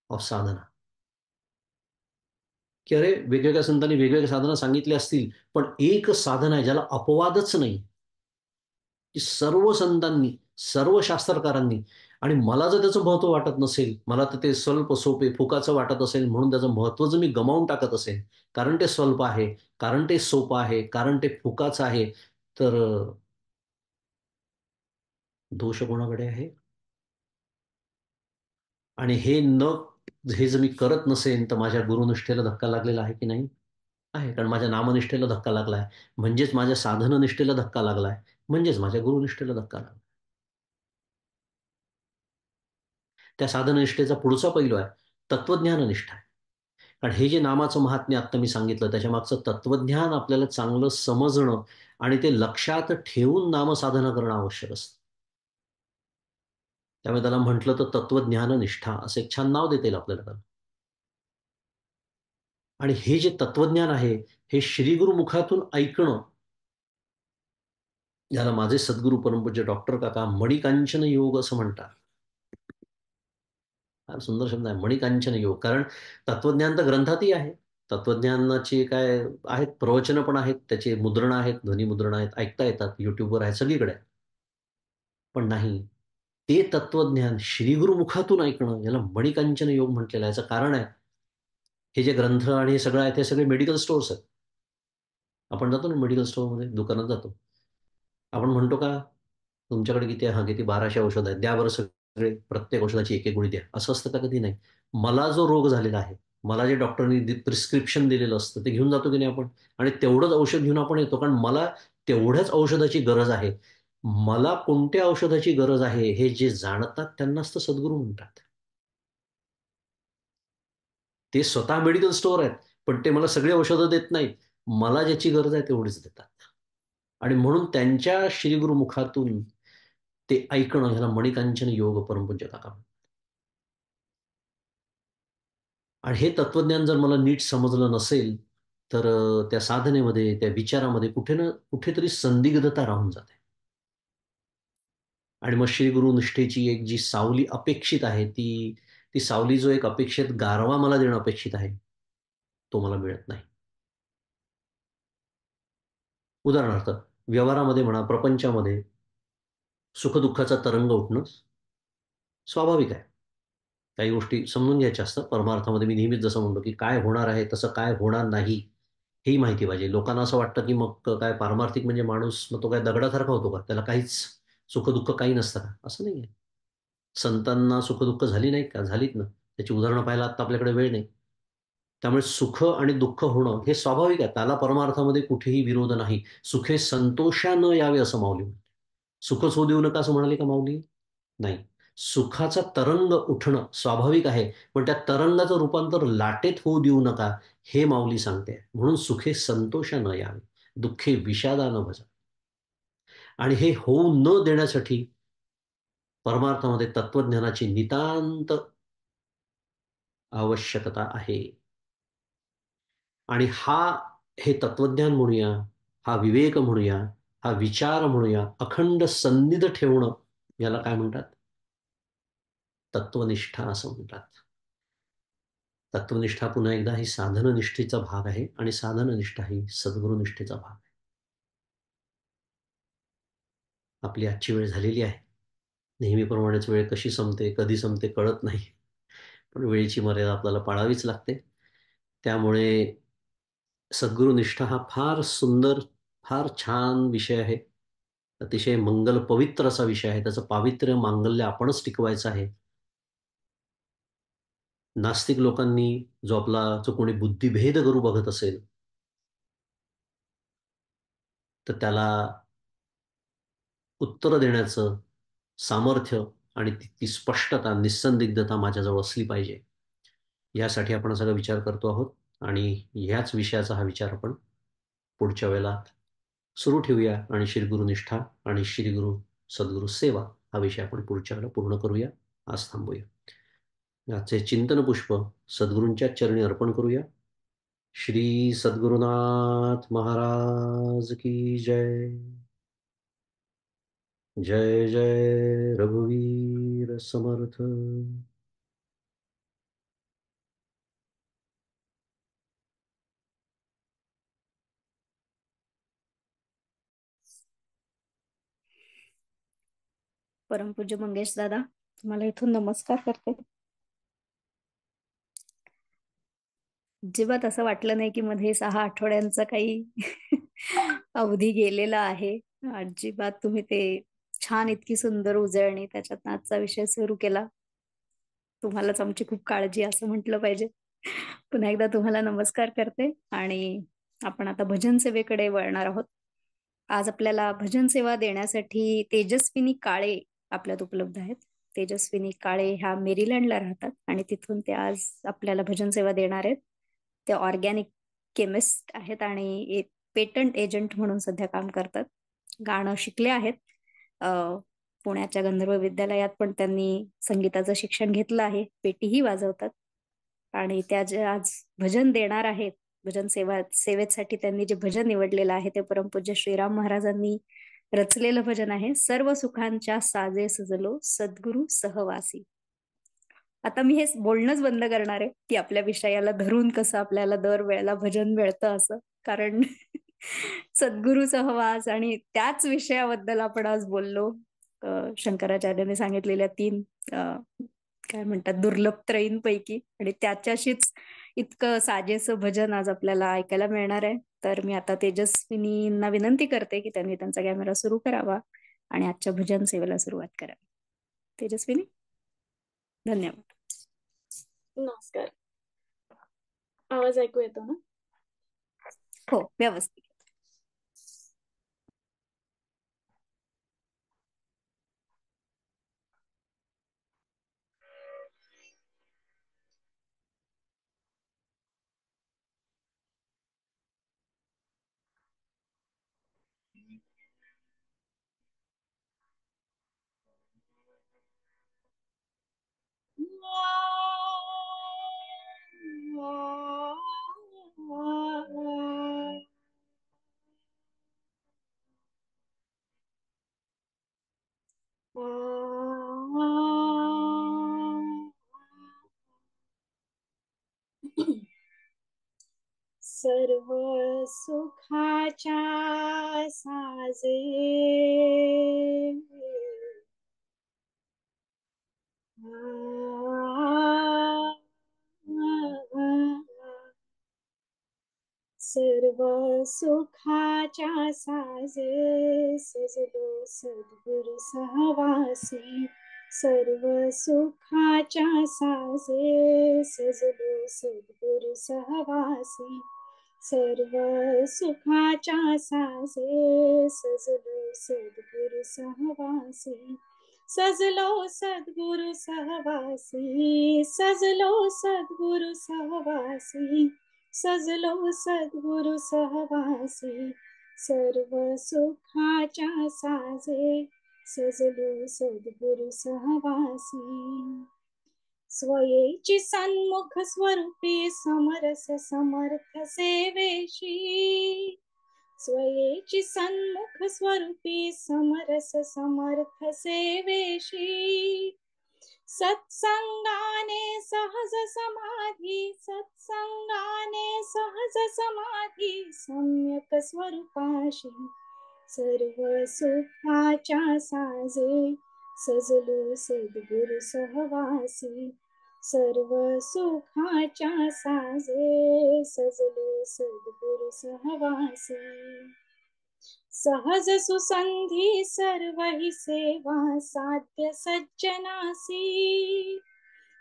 of साधना? की अरे वेगवेगळ्या संतांनी वेगवेगळ्या साधना सांगितल्या असतील, पण एक साधन आहे ज्याला अपवादच नाही, की सर्व संतांनी, सर्व शास्त्रकारांनी, आणि मला जर त्याचं महत्त्व वाटत नसेल, मला तर ते स्वल्प सोपे फुकाचं वाटत असेल, म्हणून त्याचं महत्त्व जर मी गमावून टाकत असेल, कारण ते स्वल्प आहे, कारण ते सोपं आहे, कारण ते फुकाचं आहे, तर दोष कोणाकडे आहे? आणि हे जर मी करत नसेन, तर माझ्या गुरुनिष्ठेला धक्का लागलेला आहे की नाही? आहे. कारण माझ्या नामनिष्ठेला धक्का लागलाय, म्हणजेच माझ्या साधननिष्ठेला धक्का लागलाय, म्हणजेच माझ्या गुरुनिष्ठेला धक्का लागला. त्या साधननिष्ठेचा पुढचा पैलू आहे तत्वज्ञाननिष्ठा. कारण हे जे नामाचं महात्म्य आत्ता मी सांगितलं, त्याच्यामागचं तत्वज्ञान आपल्याला चांगलं समजणं आणि ते लक्षात ठेवून नामसाधना करणं आवश्यक असतं. त्यामुळे त्याला म्हटलं तर तत्वज्ञाननिष्ठा असं एक छान नाव देता येईल आपल्याला त्याला. आणि हे जे तत्वज्ञान आहे, हे श्रीगुरुमुखातून ऐकणं, याला माझे सद्गुरू परमपूज्य डॉक्टर काका मणिकांचन योग असं म्हणतात. फार सुंदर शब्द आहे मणिकांचन योग. कारण तत्वज्ञान तर ग्रंथातही आहे. तत्वज्ञानाची काय आहेत, प्रवचनं पण आहेत, त्याचे मुद्रणं आहेत, ध्वनिमुद्रणं आहेत, ऐकता येतात, YouTubeवर आहे, सगळीकडे आहे. पण नाही, ते तत्वज्ञान श्रीगुरुमुखातून ऐकणं, याला मणिकांचन योग म्हटलेलं आहे. याचं कारण आहे, हे जे ग्रंथ आणि हे सगळं आहे, ते सगळे मेडिकल स्टोअर्स आहेत. आपण जातो ना मेडिकल स्टोअरमध्ये, दुकानात जातो. आपण म्हणतो का, तुमच्याकडे किती आहे? हां, किती 1200 औषधं आहेत. द्या बरं सगळे, प्रत्येक औषधाची एक-एक गोळी द्या. असं असतं का? कधी नाही. मला जो रोग झालेला आहे, मला जे डॉक्टरनी प्रिस्क्रिप्शन दिलेलं असतं, ते घेऊन जातो की नाही आपण? आणि तेवढंच औषध घेऊन आपण येतो. कारण मला तेवढ्याच औषधाची गरज आहे. मला कोणत्या औषधाची गरज आहे, हे जे जाणतात त्यांनाच तर सद्गुरू म्हणतात. ते स्वतः मेडिकल स्टोअर आहेत, पण ते मला सगळी औषधं देत नाहीत. मला ज्याची गरज आहे तेवढीच देतात. आणि म्हणून त्यांच्या श्रीगुरुमुखातून ते ऐकणं, ह्याला मणिकांचन योग परमपूज्य काका म्हणतात. आणि हे तत्वज्ञान जर मला नीट समजलं नसेल, तर त्या साधनेमध्ये, त्या विचारामध्ये कुठे ना कुठेतरी संदिग्धता राहून जाते. आणि मग श्री गुरुनिष्ठेची एक जी सावली अपेक्षित आहे, ती ती सावली जो एक अपेक्षित गारवा मला देणं अपेक्षित आहे, तो मला मिळत नाही. उदाहरणार्थ, व्यवहारामध्ये म्हणा, प्रपंचामध्ये सुख-दुःखाचा तरंग उठणं स्वाभाविक आहे. काही गोष्टी समजून घ्यायच्या असतात. परमार्थामध्ये मी नेहमीच जसं म्हणतो, की काय होणार आहे, तसं काय होणार नाही, हेही माहिती पाहिजे. लोकांना असं वाटतं, की मग काय पारमार्थिक म्हणजे माणूस मग तो काय दगडासारखा होतो का? त्याला काहीच सुख-दुःख काही नसतं का? असं नाहीये. संतांना सुख-दुःख झाली नाहीत का? झालीत ना. त्याची उदाहरणं पाहायला आत्ता आपल्याकडे वेळ नाही. त्यामुळे सुख आणि दुःख होणं हे स्वाभाविक आहे. त्याला परमार्थामध्ये कुठेही विरोध नाही. सुखे संतोषानं यावे असं माऊली म्हणते. सुखच होऊ देऊ नका असं म्हणाले का माऊली? नाही. सुखाचा तरंग उठणं स्वाभाविक आहे, पण त्या तरंगाचं रूपांतर लाटेत होऊ देऊ नका, हे माऊली सांगते. म्हणून सुखे संतोषानं यावे, दुःखे विषादानं भजा. आणि हे होऊ न देण्यासाठी परमार्थामध्ये तत्वज्ञानाची नितांत आवश्यकता आहे. आणि हे तत्वज्ञान म्हणूया, हा विवेक म्हणूया, हा विचार म्हणूया, अखंड सन्निध ठेवणं, याला काय म्हणतात? तत्वनिष्ठा असं म्हणतात. तत्वनिष्ठा पुन्हा एकदा ही साधननिष्ठेचा भाग आहे आणि साधननिष्ठा ही सद्गुरुनिष्ठेचा भाग आहे. आपली आजची वेळ झालेली आहे. नेहमीप्रमाणेच वेळ कशी संपते, कधी संपते कळत नाही. पण वेळेची मर्यादा आपल्याला पाळावीच लागते. त्यामुळे सद्गुरुनिष्ठा हा फार सुंदर, फार छान विषय आहे. अतिशय मंगल पवित्र असा विषय आहे. त्याचं पावित्र्य, मांगल्य आपणच टिकवायचं आहे. नास्तिक लोकांनी जो कोणी बुद्धिभेद करू बघत असेल, तर त्याला उत्तरं देण्याचं सामर्थ्य आणि ती स्पष्टता, निस्संदिग्धता माझ्याजवळ असली पाहिजे. यासाठी आपण सगळा विचार करतो आहोत आणि ह्याच विषयाचा हा विचार आपण पुढच्या वेळेला सुरू ठेवूया आणि श्री निष्ठा आणि सद्गुरू सेवा हा विषय आपण पुढच्या वेळेला पूर्ण करूया. आज थांबूया. आजचे चिंतन पुष्प सद्गुरूंच्या चरणी अर्पण करूया. श्री सद्गुरुनाथ महाराज की जय. जय जय रघुवीर समर्थ. परमपूज्य मंगेश दादा, तुम्हाला इथून नमस्कार करते. अजिबात असं वाटलं नाही की मध्ये 6 आठवड्यांचा काही अवधी गेलेला आहे. अजिबात तुम्ही ते छान इतकी सुंदर उजळणी त्याच्यात आजचा विषय सुरू केला. तुम्हालाच आमची खूप काळजी असं म्हटलं पाहिजे. पुन्हा एकदा तुम्हाला नमस्कार करते आणि आपण आता भजन सेवेकडे वळणार आहोत. आज आपल्याला भजन सेवा देण्यासाठी तेजस्विनी काळे आपल्यात उपलब्ध आहेत. तेजस्विनी काळे ह्या मेरीलँडला राहतात आणि तिथून ते आज आपल्याला भजन सेवा देणार आहेत. ते ऑर्गॅनिक केमिस्ट आहेत आणि पेटंट एजंट म्हणून सध्या काम करतात. गाणं शिकले आहेत. पुण्याच्या गंधर्व विद्यालयात पण त्यांनी संगीताचं शिक्षण घेतलं आहे. पेटीही वाजवतात आणि त्या जे आज भजन देणार आहेत, भजन सेवेसाठी त्यांनी जे भजन निवडलेलं आहे ते परमपूज्य श्रीराम महाराजांनी रचलेलं भजन आहे. सर्व सुखांच्या साजे सजलो सद्गुरु सहवासी. आता मी हे बोलणंच बंद करणार आहे की आपल्या विषयाला धरून कसं आपल्याला दरवेळेला भजन मिळतं असं, कारण सद्गुरु सहवास आणि त्याच विषयाबद्दल आपण आज बोललो. शंकराचार्यांनी सांगितलेल्या 3 काय म्हणतात दुर्लभ त्रयींपैकी, आणि त्याच्याशीच इतकं साजेसं भजन आज आपल्याला ऐकायला मिळणार आहे. तर मी आता तेजस्विनींना विनंती करते की त्यांनी त्यांचा कॅमेरा सुरू करावा आणि आजच्या भजन सेवेला सुरुवात करावी. तेजस्विनी, धन्यवाद. नमस्कार. आवाज ऐकू येतो ना? हो, व्यवस्थित. सर्व सुखाच्या साजे सर्व सुखाच्या साजे सजलो सद्गुरु सहवासी. सर्व सुखाच्या साजे सजलो सद्गुरु सहवासी. सर्व सुखाच्या साजे सजलो सद्गुरु सहवासी. सजलो सद्गुरु सहवासी. सजलो सद्गुरु सहवासी. सजलो सद्गुरु सहवासी. सर्व सुखाच्या साजे सजलो सद्गुरु सहवासी. स्वयेची सन्मुख स्वरूपी समरस समर्थ सेवेशी. स्वयेची सन्मुख स्वरूपी समरस समर्थ सेवेशी. सत्संगाने सहज समाधी. सत्संगाने सहज समाधी सम्यक स्वरूपाशी. सर्व सुखाच्या साजे सजलो सद्गुरु सहवासी. सर्व सुखाच्या साजे सजलो सद्गुरु सहवासी. सहज सुसंधी सर्वही सेवा साध्य सज्जनासी.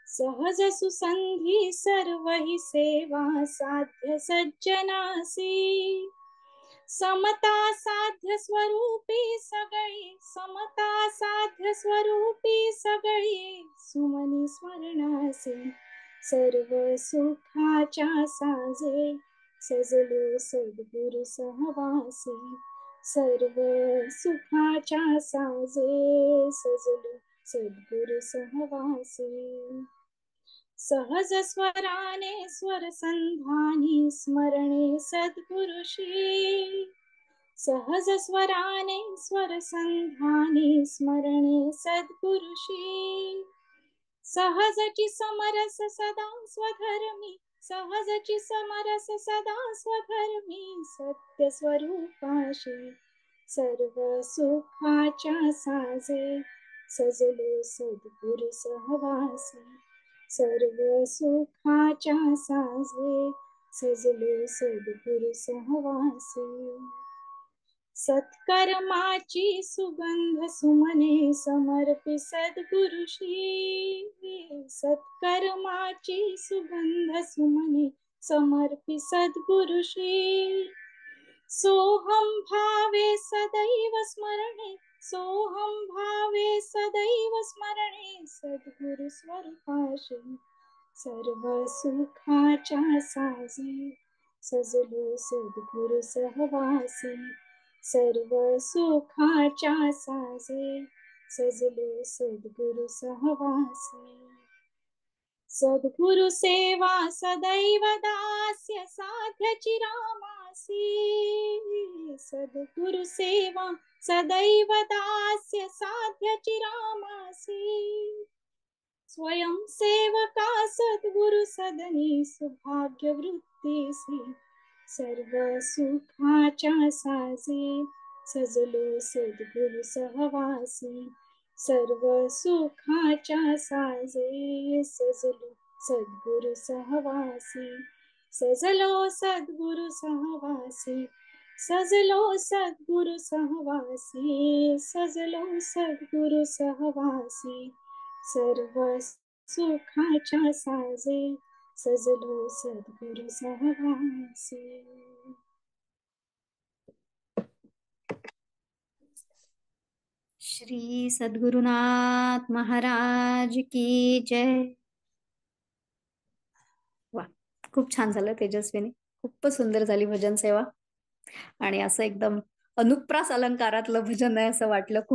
सहज सुसंधी सर्वही सेवा साध्य सज्जनासी. समता साध्य स्वरूपी सगळी. समता साध्य स्वरूपी सगळी सुमनी स्मरणासी. सर्व सुखाच्या साजे सजलो सद्गुरु सहवासी. सर्व सुखाच्या साजे सजलो सद्गुरु सहवासी. सहज स्वराने स्वर संधानी स्मरणे सद्गुरुशी. सहज स्वराने स्वर संधानी स्मरणे सद्गुरुशी. सहजची समरस सदा स्वधर्मी. सहजची समरस सदा स्वधर्मी सत्य स्वरूपाशी. सर्व सुखाच्या साजे सजलो सद्गुरु सहवासी, सर्व सुखाच्या साजे सजलो सद्गुरु सहवासी. सत्कर्माची सुगंध सुमने समर्पी सद्गुरुशी, सत्कर्माची सुगंध सुमने समर्पी सद्गुरुशी. सोहम भावे सदैव स्मरणे, सोहम भावे सदैव स्मरणे सद्गुरु स्वरूपाशी, सर्व सुखाच्या साजे सजलो सद्गुरु सहवासी, सर्व सुखाच्या साजे सजलो सद्गुरु सहवासी. सद्गुरु सेवा सदैव दास्य साध्य चिरामासी, सद्गुरु सेवा सदैव दास्य साध्य चिरामासी. स्वयं सेवका सद्गुरु सदनी सुभाग्य वृत्तीसी, सर्व सुखाच्या साजे सजलो सद्गुरु सहवासी, सर्व सुखाच्या साजे सजलो सद्गुरु सहवासी, सजलो सद्गुरु सहवासी, सजलो सद्गुरु सहवासी, सजलो सद्गुरु सहवासी, सर्व सुखाच्या साजे सजलो सद्गुरु सहवासी. श्री सद्गुरुनाथ महाराज की जय. वा, खूप छान झालं तेजस्विनी, खूपच सुंदर झाली भजन सेवा आणि असं एकदम अनुप्रास अलंकारातलं भजन आहे असं वाटलं. खूप